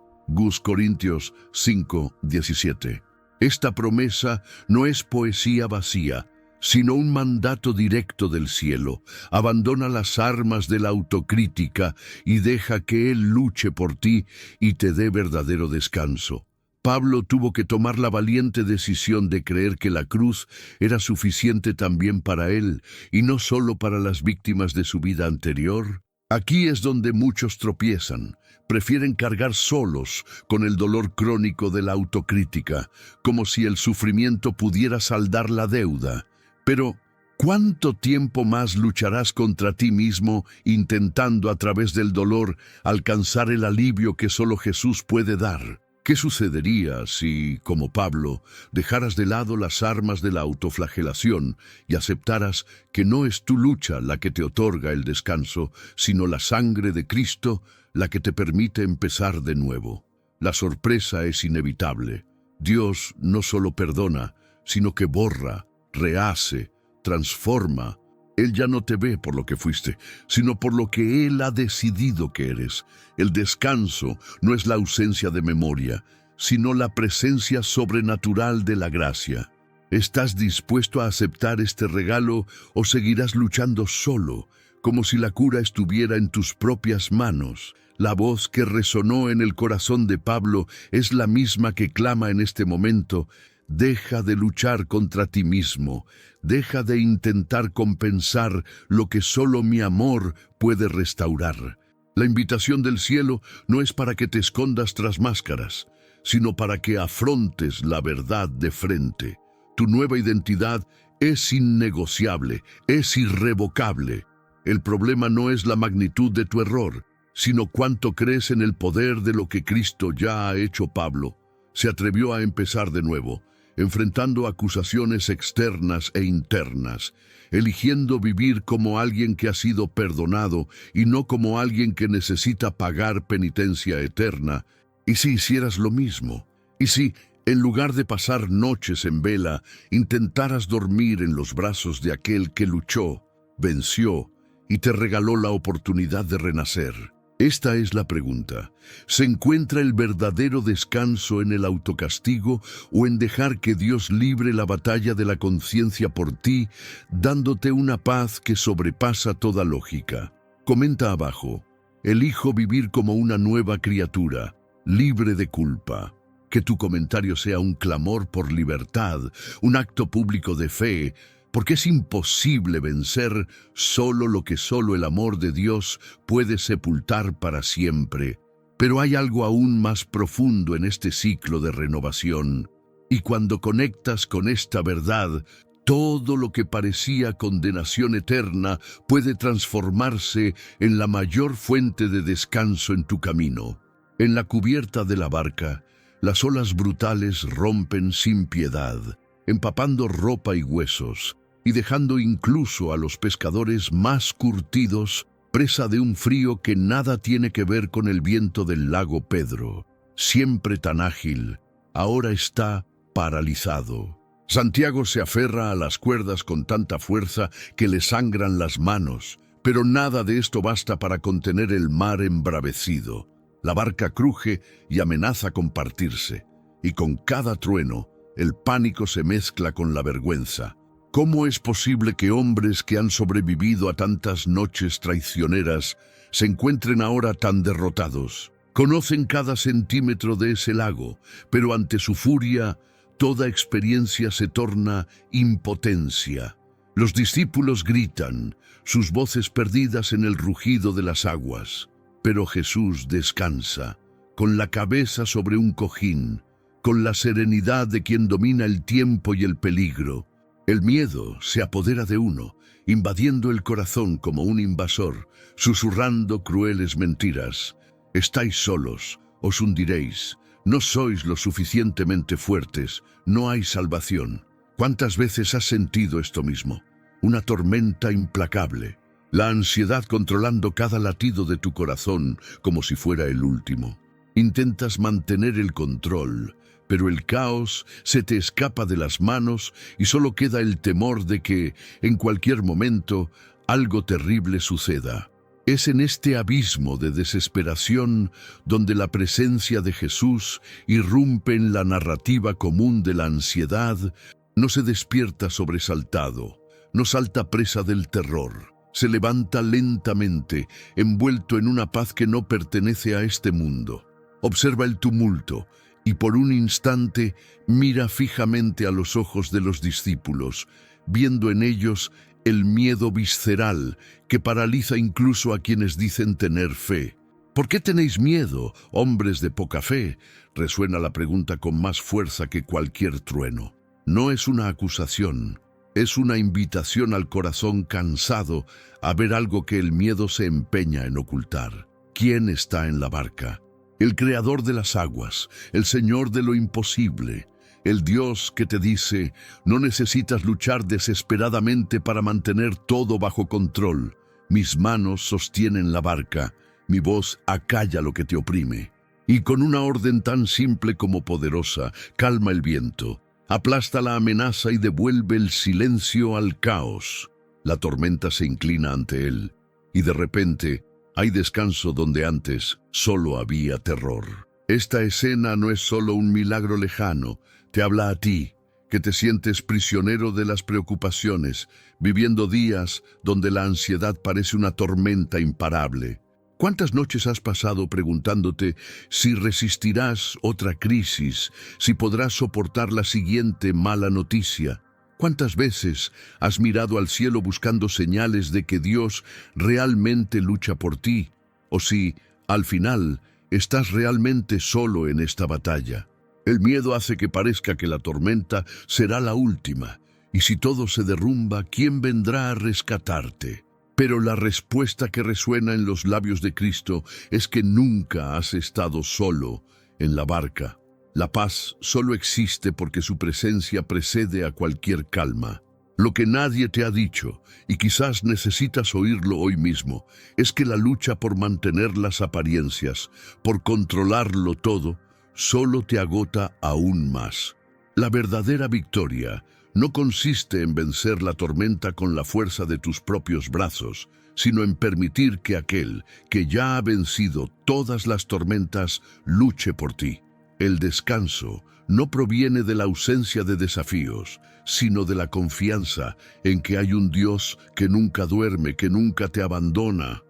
Corintios 5:17. Esta promesa no es poesía vacía, sino un mandato directo del cielo. Abandona las armas de la autocrítica y deja que Él luche por ti y te dé verdadero descanso. Pablo tuvo que tomar la valiente decisión de creer que la cruz era suficiente también para él, y no solo para las víctimas de su vida anterior. Aquí es donde muchos tropiezan. Prefieren cargar solos con el dolor crónico de la autocrítica, como si el sufrimiento pudiera saldar la deuda. Pero, ¿cuánto tiempo más lucharás contra ti mismo intentando a través del dolor alcanzar el alivio que solo Jesús puede dar? ¿Qué sucedería si, como Pablo, dejaras de lado las armas de la autoflagelación y aceptaras que no es tu lucha la que te otorga el descanso, sino la sangre de Cristo la que te permite empezar de nuevo? La sorpresa es inevitable. Dios no solo perdona, sino que borra, rehace, transforma, Él ya no te ve por lo que fuiste, sino por lo que Él ha decidido que eres. El descanso no es la ausencia de memoria, sino la presencia sobrenatural de la gracia. ¿Estás dispuesto a aceptar este regalo o seguirás luchando solo, como si la cura estuviera en tus propias manos? La voz que resonó en el corazón de Pablo es la misma que clama en este momento: deja de luchar contra ti mismo, deja de intentar compensar lo que solo mi amor puede restaurar. La invitación del cielo no es para que te escondas tras máscaras, sino para que afrontes la verdad de frente. Tu nueva identidad es innegociable, es irrevocable. El problema no es la magnitud de tu error, sino cuánto crees en el poder de lo que Cristo ya ha hecho. Pablo se atrevió a empezar de nuevo, enfrentando acusaciones externas e internas, eligiendo vivir como alguien que ha sido perdonado y no como alguien que necesita pagar penitencia eterna. ¿Y si hicieras lo mismo? ¿Y si, en lugar de pasar noches en vela, intentaras dormir en los brazos de aquel que luchó, venció y te regaló la oportunidad de renacer? Esta es la pregunta. ¿Se encuentra el verdadero descanso en el autocastigo o en dejar que Dios libre la batalla de la conciencia por ti, dándote una paz que sobrepasa toda lógica? Comenta abajo: elijo vivir como una nueva criatura, libre de culpa. Que tu comentario sea un clamor por libertad, un acto público de fe, porque es imposible vencer solo lo que solo el amor de Dios puede sepultar para siempre. Pero hay algo aún más profundo en este ciclo de renovación. Y cuando conectas con esta verdad, todo lo que parecía condenación eterna puede transformarse en la mayor fuente de descanso en tu camino. En la cubierta de la barca, las olas brutales rompen sin piedad, empapando ropa y huesos, y dejando incluso a los pescadores más curtidos presa de un frío que nada tiene que ver con el viento del lago Pedro. Siempre tan ágil, ahora está paralizado. Santiago se aferra a las cuerdas con tanta fuerza que le sangran las manos, pero nada de esto basta para contener el mar embravecido. La barca cruje y amenaza con partirse, y con cada trueno, el pánico se mezcla con la vergüenza. ¿Cómo es posible que hombres que han sobrevivido a tantas noches traicioneras se encuentren ahora tan derrotados? Conocen cada centímetro de ese lago, pero ante su furia, toda experiencia se torna impotencia. Los discípulos gritan, sus voces perdidas en el rugido de las aguas. Pero Jesús descansa, con la cabeza sobre un cojín, con la serenidad de quien domina el tiempo y el peligro. El miedo se apodera de uno, invadiendo el corazón como un invasor, susurrando crueles mentiras. Estáis solos, os hundiréis, no sois lo suficientemente fuertes, no hay salvación. ¿Cuántas veces has sentido esto mismo? Una tormenta implacable, la ansiedad controlando cada latido de tu corazón como si fuera el último. Intentas mantener el control, pero el caos se te escapa de las manos y solo queda el temor de que, en cualquier momento, algo terrible suceda. Es en este abismo de desesperación donde la presencia de Jesús irrumpe en la narrativa común de la ansiedad. No se despierta sobresaltado, no salta presa del terror. Se levanta lentamente, envuelto en una paz que no pertenece a este mundo. Observa el tumulto y por un instante mira fijamente a los ojos de los discípulos, viendo en ellos el miedo visceral que paraliza incluso a quienes dicen tener fe. ¿Por qué tenéis miedo, hombres de poca fe?, resuena la pregunta con más fuerza que cualquier trueno. No es una acusación, es una invitación al corazón cansado a ver algo que el miedo se empeña en ocultar. ¿Quién está en la barca? El creador de las aguas, el Señor de lo imposible, el Dios que te dice: no necesitas luchar desesperadamente para mantener todo bajo control. Mis manos sostienen la barca, mi voz acalla lo que te oprime. Y con una orden tan simple como poderosa, calma el viento, aplasta la amenaza y devuelve el silencio al caos. La tormenta se inclina ante él, y de repente hay descanso donde antes solo había terror. Esta escena no es solo un milagro lejano, te habla a ti, que te sientes prisionero de las preocupaciones, viviendo días donde la ansiedad parece una tormenta imparable. ¿Cuántas noches has pasado preguntándote si resistirás otra crisis, si podrás soportar la siguiente mala noticia? ¿Cuántas veces has mirado al cielo buscando señales de que Dios realmente lucha por ti? O si, al final, estás realmente solo en esta batalla. El miedo hace que parezca que la tormenta será la última, y si todo se derrumba, ¿quién vendrá a rescatarte? Pero la respuesta que resuena en los labios de Cristo es que nunca has estado solo en la barca. La paz solo existe porque su presencia precede a cualquier calma. Lo que nadie te ha dicho, y quizás necesitas oírlo hoy mismo, es que la lucha por mantener las apariencias, por controlarlo todo, solo te agota aún más. La verdadera victoria no consiste en vencer la tormenta con la fuerza de tus propios brazos, sino en permitir que aquel que ya ha vencido todas las tormentas luche por ti. El descanso no proviene de la ausencia de desafíos, sino de la confianza en que hay un Dios que nunca duerme, que nunca te abandona.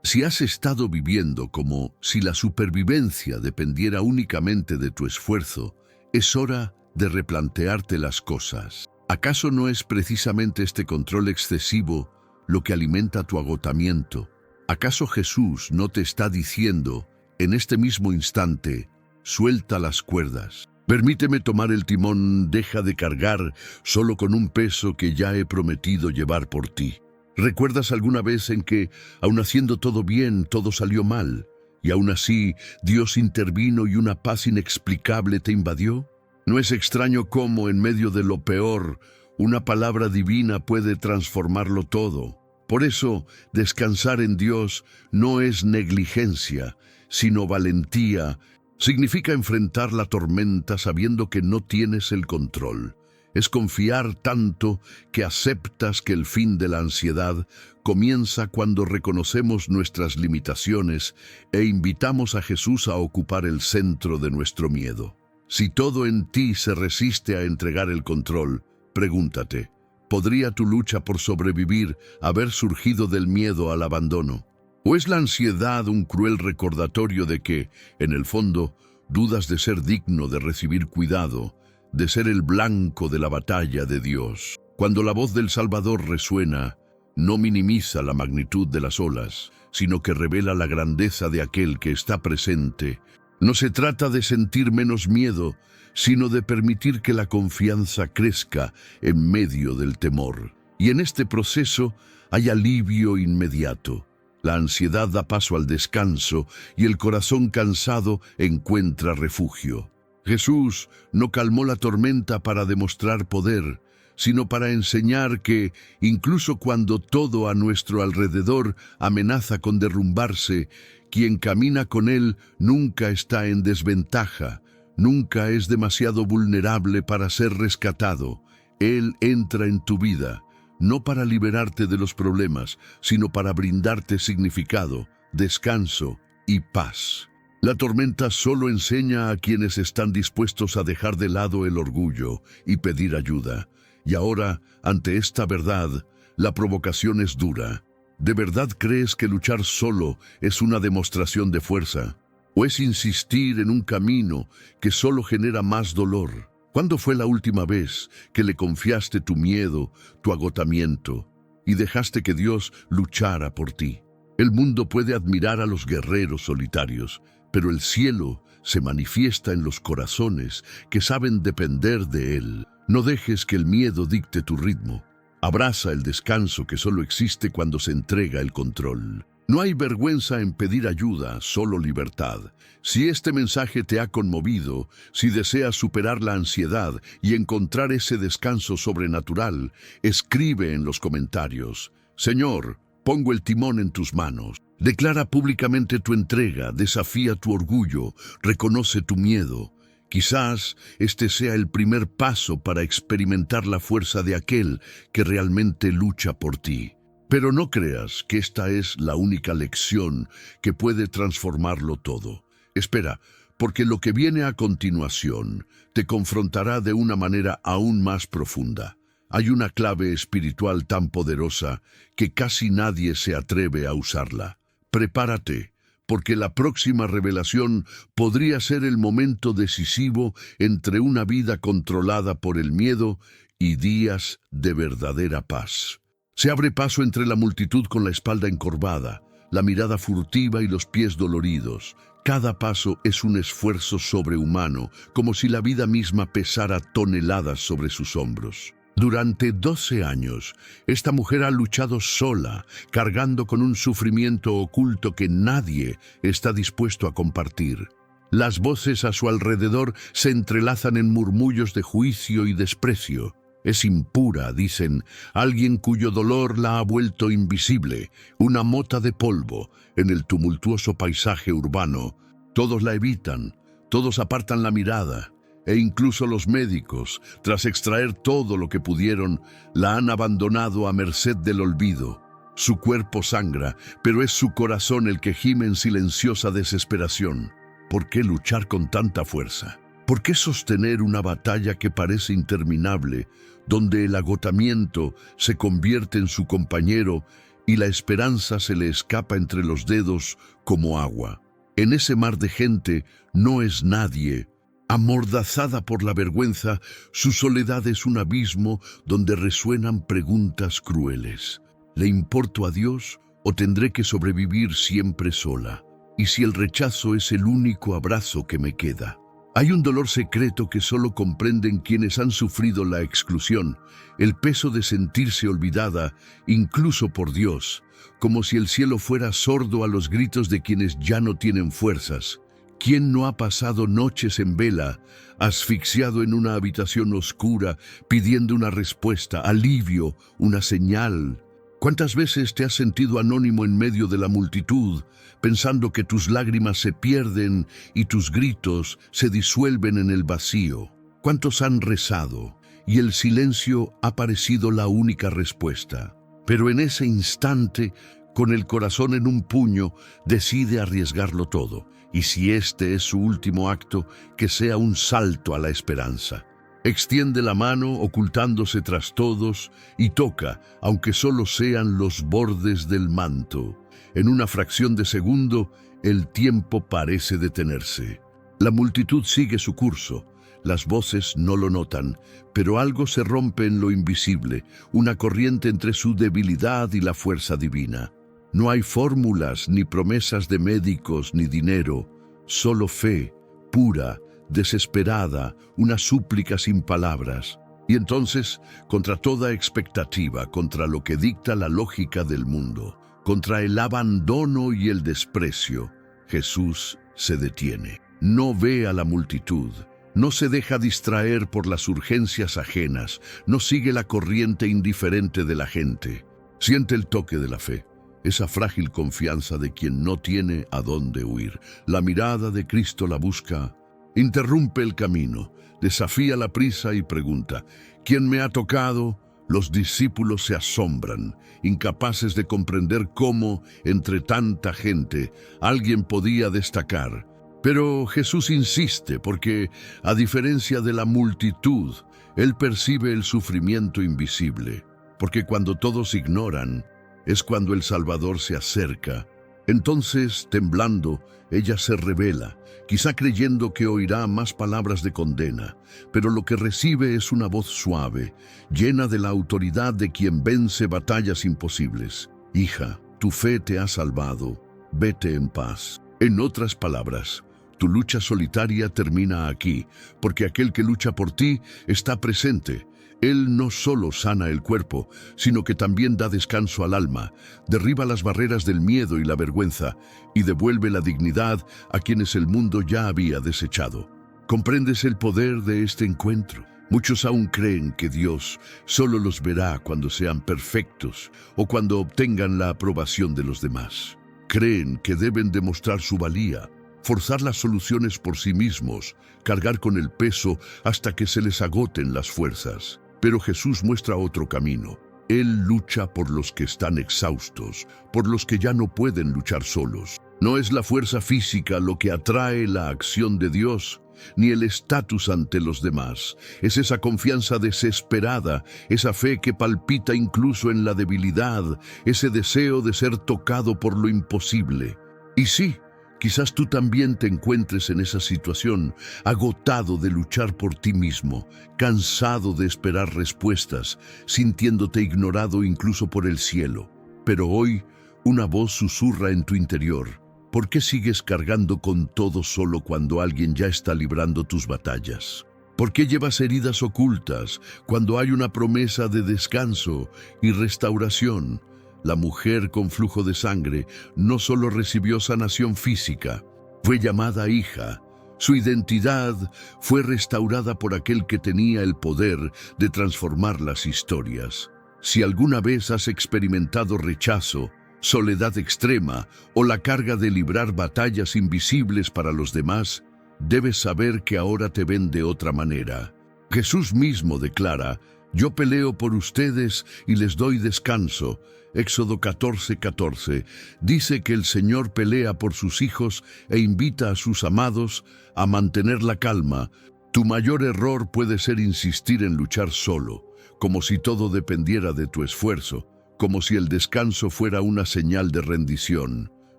Si has estado viviendo como si la supervivencia dependiera únicamente de tu esfuerzo, es hora de replantearte las cosas. ¿Acaso no es precisamente este control excesivo lo que alimenta tu agotamiento? ¿Acaso Jesús no te está diciendo, en este mismo instante, suelta las cuerdas? Permíteme tomar el timón, deja de cargar solo con un peso que ya he prometido llevar por ti. ¿Recuerdas alguna vez en que, aun haciendo todo bien, todo salió mal, y aún así Dios intervino y una paz inexplicable te invadió? No es extraño cómo, en medio de lo peor, una palabra divina puede transformarlo todo. Por eso, descansar en Dios no es negligencia, sino valentía. Significa enfrentar la tormenta sabiendo que no tienes el control. Es confiar tanto que aceptas que el fin de la ansiedad comienza cuando reconocemos nuestras limitaciones e invitamos a Jesús a ocupar el centro de nuestro miedo. Si todo en ti se resiste a entregar el control, pregúntate, ¿podría tu lucha por sobrevivir haber surgido del miedo al abandono? ¿O es la ansiedad un cruel recordatorio de que, en el fondo, dudas de ser digno de recibir cuidado, de ser el blanco de la batalla de Dios? Cuando la voz del Salvador resuena, no minimiza la magnitud de las olas, sino que revela la grandeza de aquel que está presente. No se trata de sentir menos miedo, sino de permitir que la confianza crezca en medio del temor. Y en este proceso hay alivio inmediato. La ansiedad da paso al descanso y el corazón cansado encuentra refugio. Jesús no calmó la tormenta para demostrar poder, sino para enseñar que, incluso cuando todo a nuestro alrededor amenaza con derrumbarse, quien camina con Él nunca está en desventaja, nunca es demasiado vulnerable para ser rescatado. Él entra en tu vida, no para liberarte de los problemas, sino para brindarte significado, descanso y paz. La tormenta solo enseña a quienes están dispuestos a dejar de lado el orgullo y pedir ayuda. Y ahora, ante esta verdad, la provocación es dura. ¿De verdad crees que luchar solo es una demostración de fuerza? ¿O es insistir en un camino que solo genera más dolor? ¿Cuándo fue la última vez que le confiaste tu miedo, tu agotamiento, y dejaste que Dios luchara por ti? El mundo puede admirar a los guerreros solitarios, pero el cielo se manifiesta en los corazones que saben depender de Él. No dejes que el miedo dicte tu ritmo. Abraza el descanso que solo existe cuando se entrega el control. No hay vergüenza en pedir ayuda, solo libertad. Si este mensaje te ha conmovido, si deseas superar la ansiedad y encontrar ese descanso sobrenatural, escribe en los comentarios: Señor, pongo el timón en tus manos. Declara públicamente tu entrega, desafía tu orgullo, reconoce tu miedo. Quizás este sea el primer paso para experimentar la fuerza de aquel que realmente lucha por ti. Pero no creas que esta es la única lección que puede transformarlo todo. Espera, porque lo que viene a continuación te confrontará de una manera aún más profunda. Hay una clave espiritual tan poderosa que casi nadie se atreve a usarla. Prepárate, porque la próxima revelación podría ser el momento decisivo entre una vida controlada por el miedo y días de verdadera paz. Se abre paso entre la multitud con la espalda encorvada, la mirada furtiva y los pies doloridos. Cada paso es un esfuerzo sobrehumano, como si la vida misma pesara toneladas sobre sus hombros. Durante 12 años, esta mujer ha luchado sola, cargando con un sufrimiento oculto que nadie está dispuesto a compartir. Las voces a su alrededor se entrelazan en murmullos de juicio y desprecio. Es impura, dicen, alguien cuyo dolor la ha vuelto invisible, una mota de polvo en el tumultuoso paisaje urbano. Todos la evitan, todos apartan la mirada, e incluso los médicos, tras extraer todo lo que pudieron, la han abandonado a merced del olvido. Su cuerpo sangra, pero es su corazón el que gime en silenciosa desesperación. ¿Por qué luchar con tanta fuerza? ¿Por qué sostener una batalla que parece interminable, donde el agotamiento se convierte en su compañero y la esperanza se le escapa entre los dedos como agua? En ese mar de gente no es nadie. Amordazada por la vergüenza, su soledad es un abismo donde resuenan preguntas crueles. ¿Le importo a Dios o tendré que sobrevivir siempre sola? ¿Y si el rechazo es el único abrazo que me queda? Hay un dolor secreto que solo comprenden quienes han sufrido la exclusión, el peso de sentirse olvidada, incluso por Dios, como si el cielo fuera sordo a los gritos de quienes ya no tienen fuerzas. ¿Quién no ha pasado noches en vela, asfixiado en una habitación oscura, pidiendo una respuesta, alivio, una señal? ¿Cuántas veces te has sentido anónimo en medio de la multitud, pensando que tus lágrimas se pierden y tus gritos se disuelven en el vacío? ¿Cuántos han rezado y el silencio ha parecido la única respuesta? Pero en ese instante, con el corazón en un puño, decide arriesgarlo todo. Y si este es su último acto, que sea un salto a la esperanza. Extiende la mano ocultándose tras todos y toca, aunque solo sean los bordes del manto. En una fracción de segundo, el tiempo parece detenerse. La multitud sigue su curso. Las voces no lo notan, pero algo se rompe en lo invisible, una corriente entre su debilidad y la fuerza divina. No hay fórmulas, ni promesas de médicos, ni dinero, solo fe, pura, desesperada, una súplica sin palabras. Y entonces, contra toda expectativa, contra lo que dicta la lógica del mundo, contra el abandono y el desprecio, Jesús se detiene. No ve a la multitud, no se deja distraer por las urgencias ajenas, no sigue la corriente indiferente de la gente. Siente el toque de la fe, esa frágil confianza de quien no tiene a dónde huir. La mirada de Cristo la busca. Interrumpe el camino, desafía la prisa y pregunta: ¿quién me ha tocado? Los discípulos se asombran, incapaces de comprender cómo, entre tanta gente, alguien podía destacar. Pero Jesús insiste porque, a diferencia de la multitud, Él percibe el sufrimiento invisible. Porque cuando todos ignoran, es cuando el Salvador se acerca. Entonces, temblando, ella se revela, quizá creyendo que oirá más palabras de condena, pero lo que recibe es una voz suave, llena de la autoridad de quien vence batallas imposibles. Hija, tu fe te ha salvado, vete en paz. En otras palabras, tu lucha solitaria termina aquí, porque aquel que lucha por ti está presente. Él no solo sana el cuerpo, sino que también da descanso al alma, derriba las barreras del miedo y la vergüenza y devuelve la dignidad a quienes el mundo ya había desechado. ¿Comprendes el poder de este encuentro? Muchos aún creen que Dios solo los verá cuando sean perfectos o cuando obtengan la aprobación de los demás. Creen que deben demostrar su valía, forzar las soluciones por sí mismos, cargar con el peso hasta que se les agoten las fuerzas. Pero Jesús muestra otro camino. Él lucha por los que están exhaustos, por los que ya no pueden luchar solos. No es la fuerza física lo que atrae la acción de Dios, ni el estatus ante los demás. Es esa confianza desesperada, esa fe que palpita incluso en la debilidad, ese deseo de ser tocado por lo imposible. Y sí, quizás tú también te encuentres en esa situación, agotado de luchar por ti mismo, cansado de esperar respuestas, sintiéndote ignorado incluso por el cielo. Pero hoy, una voz susurra en tu interior. ¿Por qué sigues cargando con todo solo cuando alguien ya está librando tus batallas? ¿Por qué llevas heridas ocultas cuando hay una promesa de descanso y restauración? La mujer con flujo de sangre no solo recibió sanación física, fue llamada hija. Su identidad fue restaurada por aquel que tenía el poder de transformar las historias. Si alguna vez has experimentado rechazo, soledad extrema o la carga de librar batallas invisibles para los demás, debes saber que ahora te ven de otra manera. Jesús mismo declara: yo peleo por ustedes y les doy descanso. Éxodo 14:14 dice que el Señor pelea por sus hijos e invita a sus amados a mantener la calma. Tu mayor error puede ser insistir en luchar solo, como si todo dependiera de tu esfuerzo, como si el descanso fuera una señal de rendición.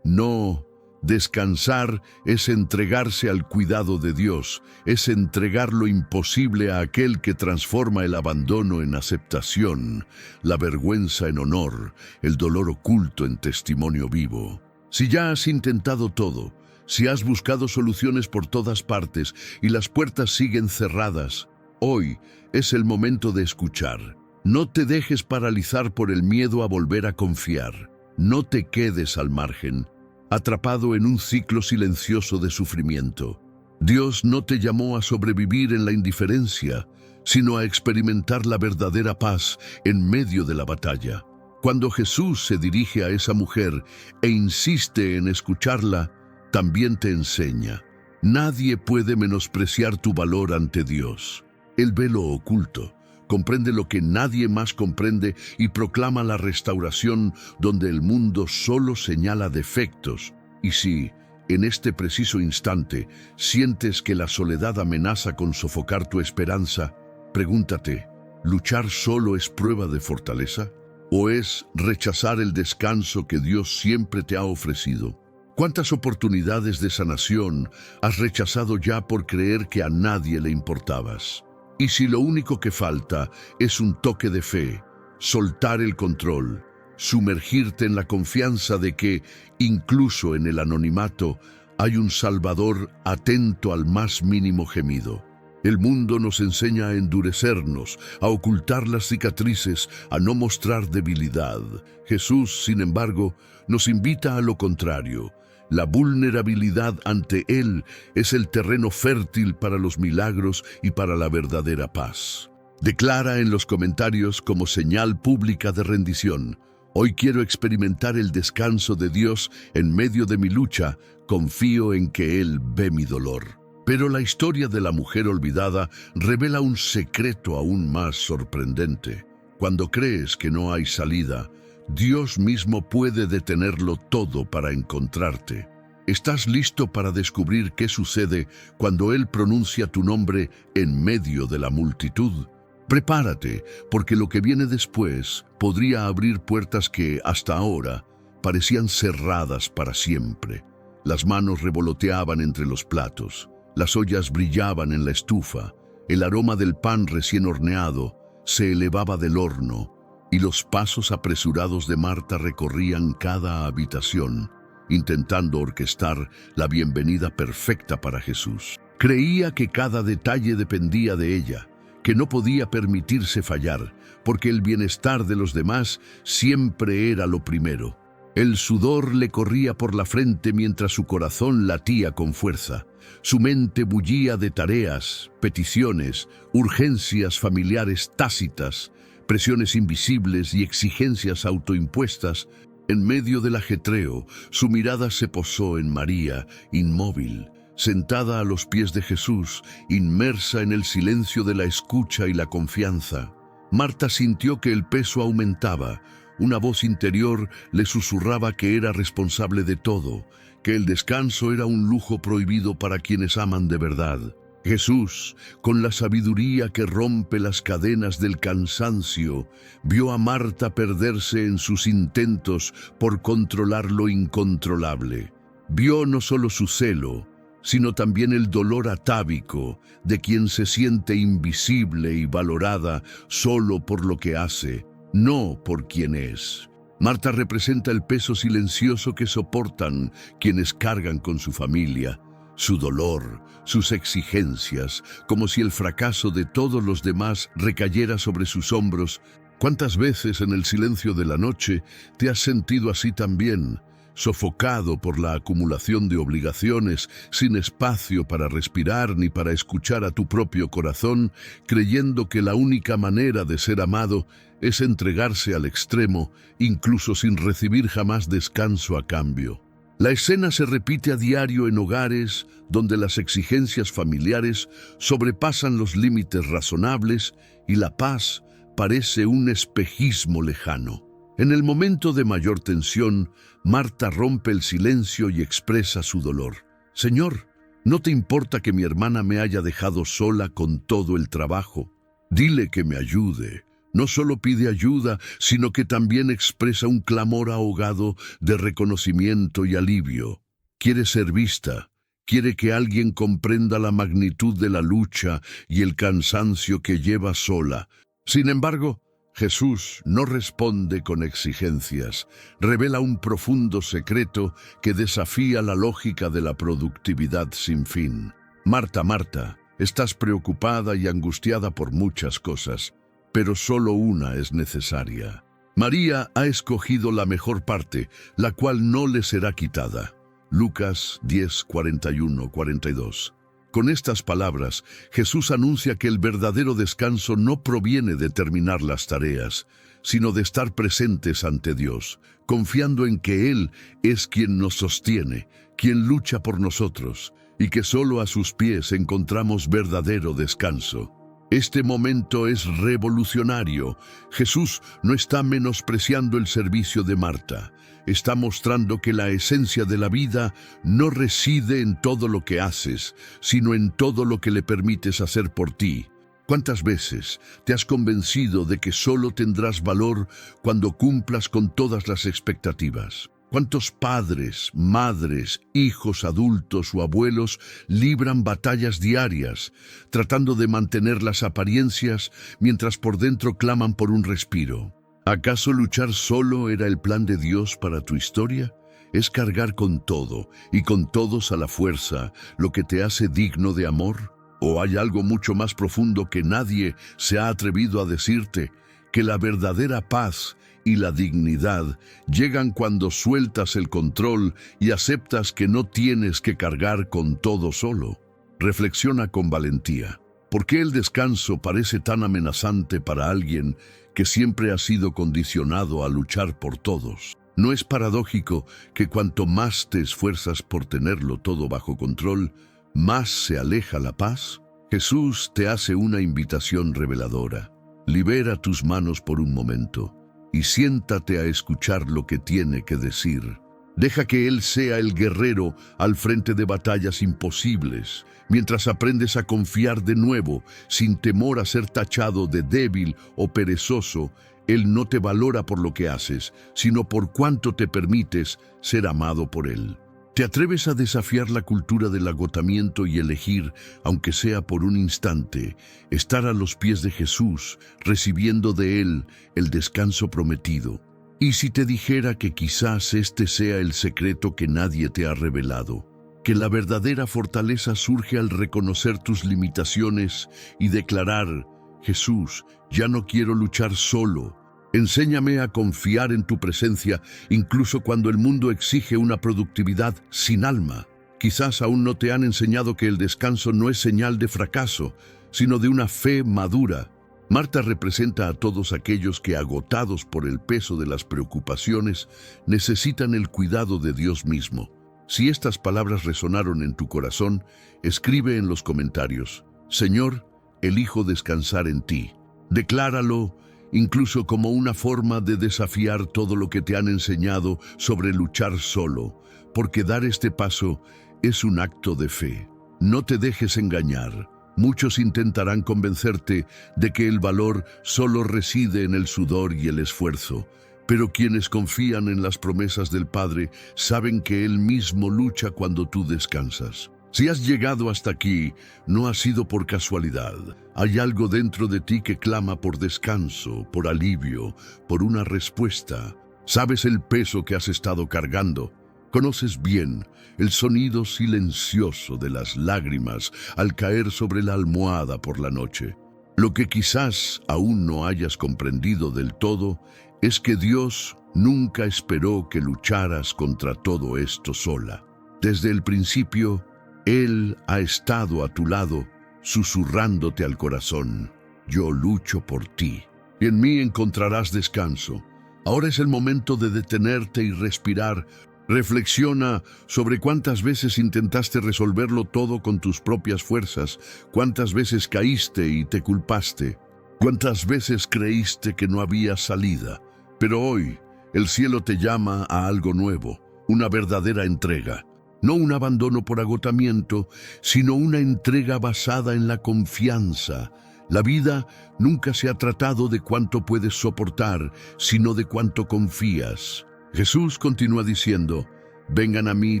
No, descansar es entregarse al cuidado de Dios, es entregar lo imposible a aquel que transforma el abandono en aceptación, la vergüenza en honor, el dolor oculto en testimonio vivo. Si ya has intentado todo, si has buscado soluciones por todas partes y las puertas siguen cerradas, hoy es el momento de escuchar. No te dejes paralizar por el miedo a volver a confiar. No te quedes al margen, atrapado en un ciclo silencioso de sufrimiento. Dios no te llamó a sobrevivir en la indiferencia, sino a experimentar la verdadera paz en medio de la batalla. Cuando Jesús se dirige a esa mujer e insiste en escucharla, también te enseña: nadie puede menospreciar tu valor ante Dios. Él ve lo oculto, comprende lo que nadie más comprende y proclama la restauración donde el mundo solo señala defectos. Y si, en este preciso instante, sientes que la soledad amenaza con sofocar tu esperanza, pregúntate: ¿luchar solo es prueba de fortaleza? ¿O es rechazar el descanso que Dios siempre te ha ofrecido? ¿Cuántas oportunidades de sanación has rechazado ya por creer que a nadie le importabas? Y si lo único que falta es un toque de fe, soltar el control, sumergirte en la confianza de que, incluso en el anonimato, hay un Salvador atento al más mínimo gemido. El mundo nos enseña a endurecernos, a ocultar las cicatrices, a no mostrar debilidad. Jesús, sin embargo, nos invita a lo contrario. La vulnerabilidad ante Él es el terreno fértil para los milagros y para la verdadera paz. Declara en los comentarios como señal pública de rendición: hoy quiero experimentar el descanso de Dios en medio de mi lucha, confío en que Él ve mi dolor. Pero la historia de la mujer olvidada revela un secreto aún más sorprendente. Cuando crees que no hay salida, Dios mismo puede detenerlo todo para encontrarte. ¿Estás listo para descubrir qué sucede cuando Él pronuncia tu nombre en medio de la multitud? Prepárate, porque lo que viene después podría abrir puertas que, hasta ahora, parecían cerradas para siempre. Las manos revoloteaban entre los platos, las ollas brillaban en la estufa, el aroma del pan recién horneado se elevaba del horno, y los pasos apresurados de Marta recorrían cada habitación, intentando orquestar la bienvenida perfecta para Jesús. Creía que cada detalle dependía de ella, que no podía permitirse fallar, porque el bienestar de los demás siempre era lo primero. El sudor le corría por la frente mientras su corazón latía con fuerza. Su mente bullía de tareas, peticiones, urgencias familiares tácitas, presiones invisibles y exigencias autoimpuestas. En medio del ajetreo, su mirada se posó en María, inmóvil, sentada a los pies de Jesús, inmersa en el silencio de la escucha y la confianza. Marta sintió que el peso aumentaba. Una voz interior le susurraba que era responsable de todo, que el descanso era un lujo prohibido para quienes aman de verdad. Jesús, con la sabiduría que rompe las cadenas del cansancio, vio a Marta perderse en sus intentos por controlar lo incontrolable. Vio no solo su celo, sino también el dolor atávico de quien se siente invisible y valorada solo por lo que hace, no por quien es. Marta representa el peso silencioso que soportan quienes cargan con su familia, su dolor, sus exigencias, como si el fracaso de todos los demás recayera sobre sus hombros. ¿Cuántas veces en el silencio de la noche te has sentido así también, sofocado por la acumulación de obligaciones, sin espacio para respirar ni para escuchar a tu propio corazón, creyendo que la única manera de ser amado es entregarse al extremo, incluso sin recibir jamás descanso a cambio? La escena se repite a diario en hogares donde las exigencias familiares sobrepasan los límites razonables y la paz parece un espejismo lejano. En el momento de mayor tensión, Marta rompe el silencio y expresa su dolor. «Señor, ¿no te importa que mi hermana me haya dejado sola con todo el trabajo? Dile que me ayude». No solo pide ayuda, sino que también expresa un clamor ahogado de reconocimiento y alivio. Quiere ser vista, quiere que alguien comprenda la magnitud de la lucha y el cansancio que lleva sola. Sin embargo, Jesús no responde con exigencias, revela un profundo secreto que desafía la lógica de la productividad sin fin. Marta, Marta, estás preocupada y angustiada por muchas cosas, pero solo una es necesaria. María ha escogido la mejor parte, la cual no le será quitada. Lucas 10, 41, 42. Con estas palabras, Jesús anuncia que el verdadero descanso no proviene de terminar las tareas, sino de estar presentes ante Dios, confiando en que Él es quien nos sostiene, quien lucha por nosotros, y que solo a sus pies encontramos verdadero descanso. Este momento es revolucionario. Jesús no está menospreciando el servicio de Marta. Está mostrando que la esencia de la vida no reside en todo lo que haces, sino en todo lo que le permites hacer por ti. ¿Cuántas veces te has convencido de que solo tendrás valor cuando cumplas con todas las expectativas? ¿Cuántos padres, madres, hijos, adultos o abuelos libran batallas diarias, tratando de mantener las apariencias mientras por dentro claman por un respiro? ¿Acaso luchar solo era el plan de Dios para tu historia? ¿Es cargar con todo y con todos a la fuerza lo que te hace digno de amor? ¿O hay algo mucho más profundo que nadie se ha atrevido a decirte, que la verdadera paz y la dignidad llegan cuando sueltas el control y aceptas que no tienes que cargar con todo solo? Reflexiona con valentía. ¿Por qué el descanso parece tan amenazante para alguien que siempre ha sido condicionado a luchar por todos? ¿No es paradójico que cuanto más te esfuerzas por tenerlo todo bajo control, más se aleja la paz? Jesús te hace una invitación reveladora. Libera tus manos por un momento y siéntate a escuchar lo que tiene que decir. Deja que Él sea el guerrero al frente de batallas imposibles, mientras aprendes a confiar de nuevo, sin temor a ser tachado de débil o perezoso. Él no te valora por lo que haces, sino por cuánto te permites ser amado por Él. ¿Te atreves a desafiar la cultura del agotamiento y elegir, aunque sea por un instante, estar a los pies de Jesús, recibiendo de Él el descanso prometido? ¿Y si te dijera que quizás este sea el secreto que nadie te ha revelado? Que la verdadera fortaleza surge al reconocer tus limitaciones y declarar: Jesús, ya no quiero luchar solo. Enséñame a confiar en tu presencia, incluso cuando el mundo exige una productividad sin alma. Quizás aún no te han enseñado que el descanso no es señal de fracaso, sino de una fe madura. Marta representa a todos aquellos que, agotados por el peso de las preocupaciones, necesitan el cuidado de Dios mismo. Si estas palabras resonaron en tu corazón, escribe en los comentarios: Señor, elijo descansar en ti. Decláralo, incluso como una forma de desafiar todo lo que te han enseñado sobre luchar solo, porque dar este paso es un acto de fe. No te dejes engañar. Muchos intentarán convencerte de que el valor solo reside en el sudor y el esfuerzo, pero quienes confían en las promesas del Padre saben que Él mismo lucha cuando tú descansas. Si has llegado hasta aquí, no ha sido por casualidad. Hay algo dentro de ti que clama por descanso, por alivio, por una respuesta. Sabes el peso que has estado cargando. Conoces bien el sonido silencioso de las lágrimas al caer sobre la almohada por la noche. Lo que quizás aún no hayas comprendido del todo es que Dios nunca esperó que lucharas contra todo esto sola. Desde el principio, Él ha estado a tu lado, susurrándote al corazón: yo lucho por ti, y en mí encontrarás descanso. Ahora es el momento de detenerte y respirar. Reflexiona sobre cuántas veces intentaste resolverlo todo con tus propias fuerzas, cuántas veces caíste y te culpaste, cuántas veces creíste que no había salida. Pero hoy, el cielo te llama a algo nuevo, una verdadera entrega. No un abandono por agotamiento, sino una entrega basada en la confianza. La vida nunca se ha tratado de cuánto puedes soportar, sino de cuánto confías. Jesús continúa diciendo: vengan a mí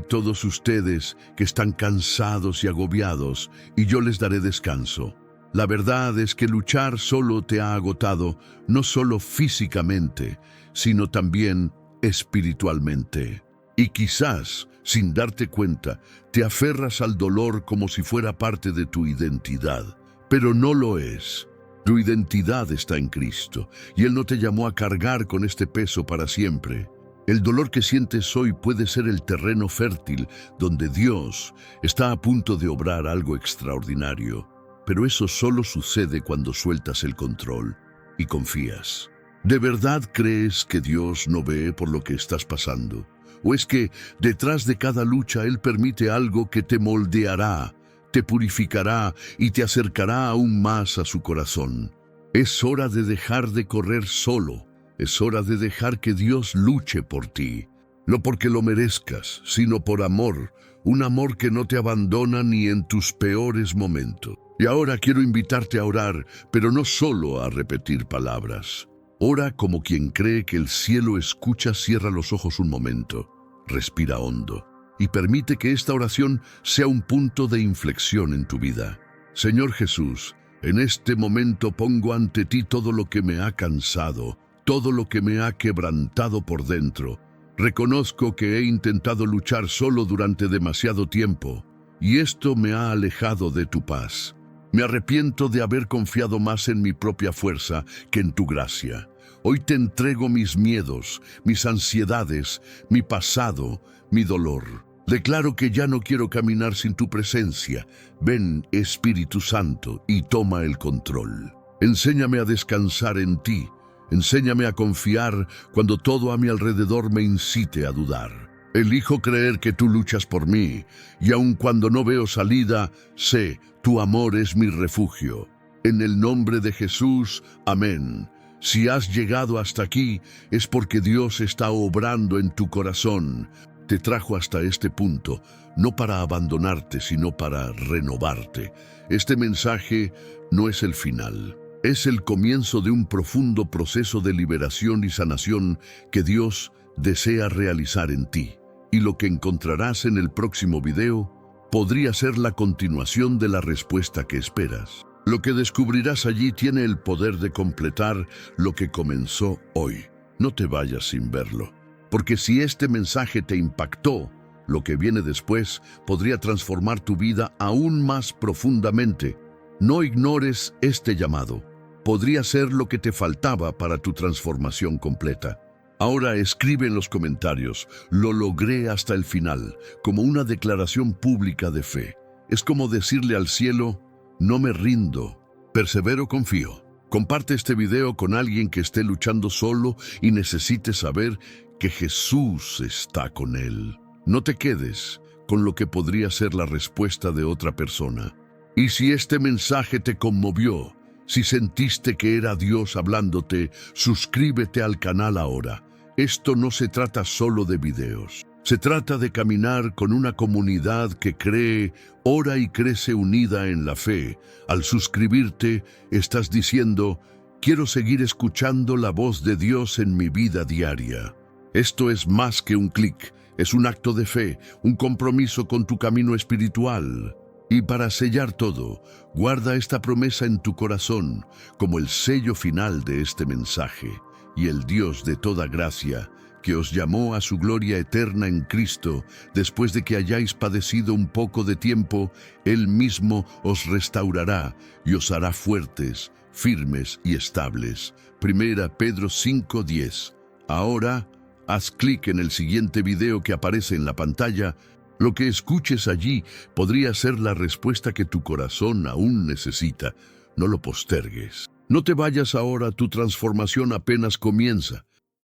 todos ustedes que están cansados y agobiados, y yo les daré descanso. La verdad es que luchar solo te ha agotado, no solo físicamente, sino también espiritualmente. Y quizás, sin darte cuenta, te aferras al dolor como si fuera parte de tu identidad, pero no lo es. Tu identidad está en Cristo, y Él no te llamó a cargar con este peso para siempre. El dolor que sientes hoy puede ser el terreno fértil donde Dios está a punto de obrar algo extraordinario, pero eso solo sucede cuando sueltas el control y confías. ¿De verdad crees que Dios no ve por lo que estás pasando? ¿O es que detrás de cada lucha Él permite algo que te moldeará, te purificará y te acercará aún más a su corazón? Es hora de dejar de correr solo. Es hora de dejar que Dios luche por ti. No porque lo merezcas, sino por amor. Un amor que no te abandona ni en tus peores momentos. Y ahora quiero invitarte a orar, pero no solo a repetir palabras. Ora como quien cree que el cielo escucha. Cierra los ojos un momento. Respira hondo. Y permite que esta oración sea un punto de inflexión en tu vida. Señor Jesús, en este momento pongo ante ti todo lo que me ha cansado, todo lo que me ha quebrantado por dentro. Reconozco que he intentado luchar solo durante demasiado tiempo, y esto me ha alejado de tu paz. Me arrepiento de haber confiado más en mi propia fuerza que en tu gracia. Hoy te entrego mis miedos, mis ansiedades, mi pasado, mi dolor. Declaro que ya no quiero caminar sin tu presencia. Ven, Espíritu Santo, y toma el control. Enséñame a descansar en ti. Enséñame a confiar cuando todo a mi alrededor me incite a dudar. Elijo creer que tú luchas por mí, y aun cuando no veo salida, sé, tu amor es mi refugio. En el nombre de Jesús, amén. Si has llegado hasta aquí, es porque Dios está obrando en tu corazón. Te trajo hasta este punto, no para abandonarte, sino para renovarte. Este mensaje no es el final. Es el comienzo de un profundo proceso de liberación y sanación que Dios desea realizar en ti. Y lo que encontrarás en el próximo video podría ser la continuación de la respuesta que esperas. Lo que descubrirás allí tiene el poder de completar lo que comenzó hoy. No te vayas sin verlo, porque si este mensaje te impactó, lo que viene después podría transformar tu vida aún más profundamente. No ignores este llamado. Podría ser lo que te faltaba para tu transformación completa. Ahora escribe en los comentarios: lo logré hasta el final, como una declaración pública de fe. Es como decirle al cielo: no me rindo, persevero, confío. Comparte este video con alguien que esté luchando solo y necesite saber que Jesús está con él. No te quedes con lo que podría ser la respuesta de otra persona. Y si este mensaje te conmovió, si sentiste que era Dios hablándote, suscríbete al canal ahora. Esto no se trata solo de videos. Se trata de caminar con una comunidad que cree, ora y crece unida en la fe. Al suscribirte, estás diciendo, quiero seguir escuchando la voz de Dios en mi vida diaria. Esto es más que un clic, es un acto de fe, un compromiso con tu camino espiritual. Y para sellar todo, guarda esta promesa en tu corazón como el sello final de este mensaje. Y el Dios de toda gracia, que os llamó a su gloria eterna en Cristo, después de que hayáis padecido un poco de tiempo, Él mismo os restaurará y os hará fuertes, firmes y estables. 1 Pedro 5:10. Ahora, haz clic en el siguiente video que aparece en la pantalla. Lo que escuches allí podría ser la respuesta que tu corazón aún necesita. No lo postergues. No te vayas ahora, tu transformación apenas comienza.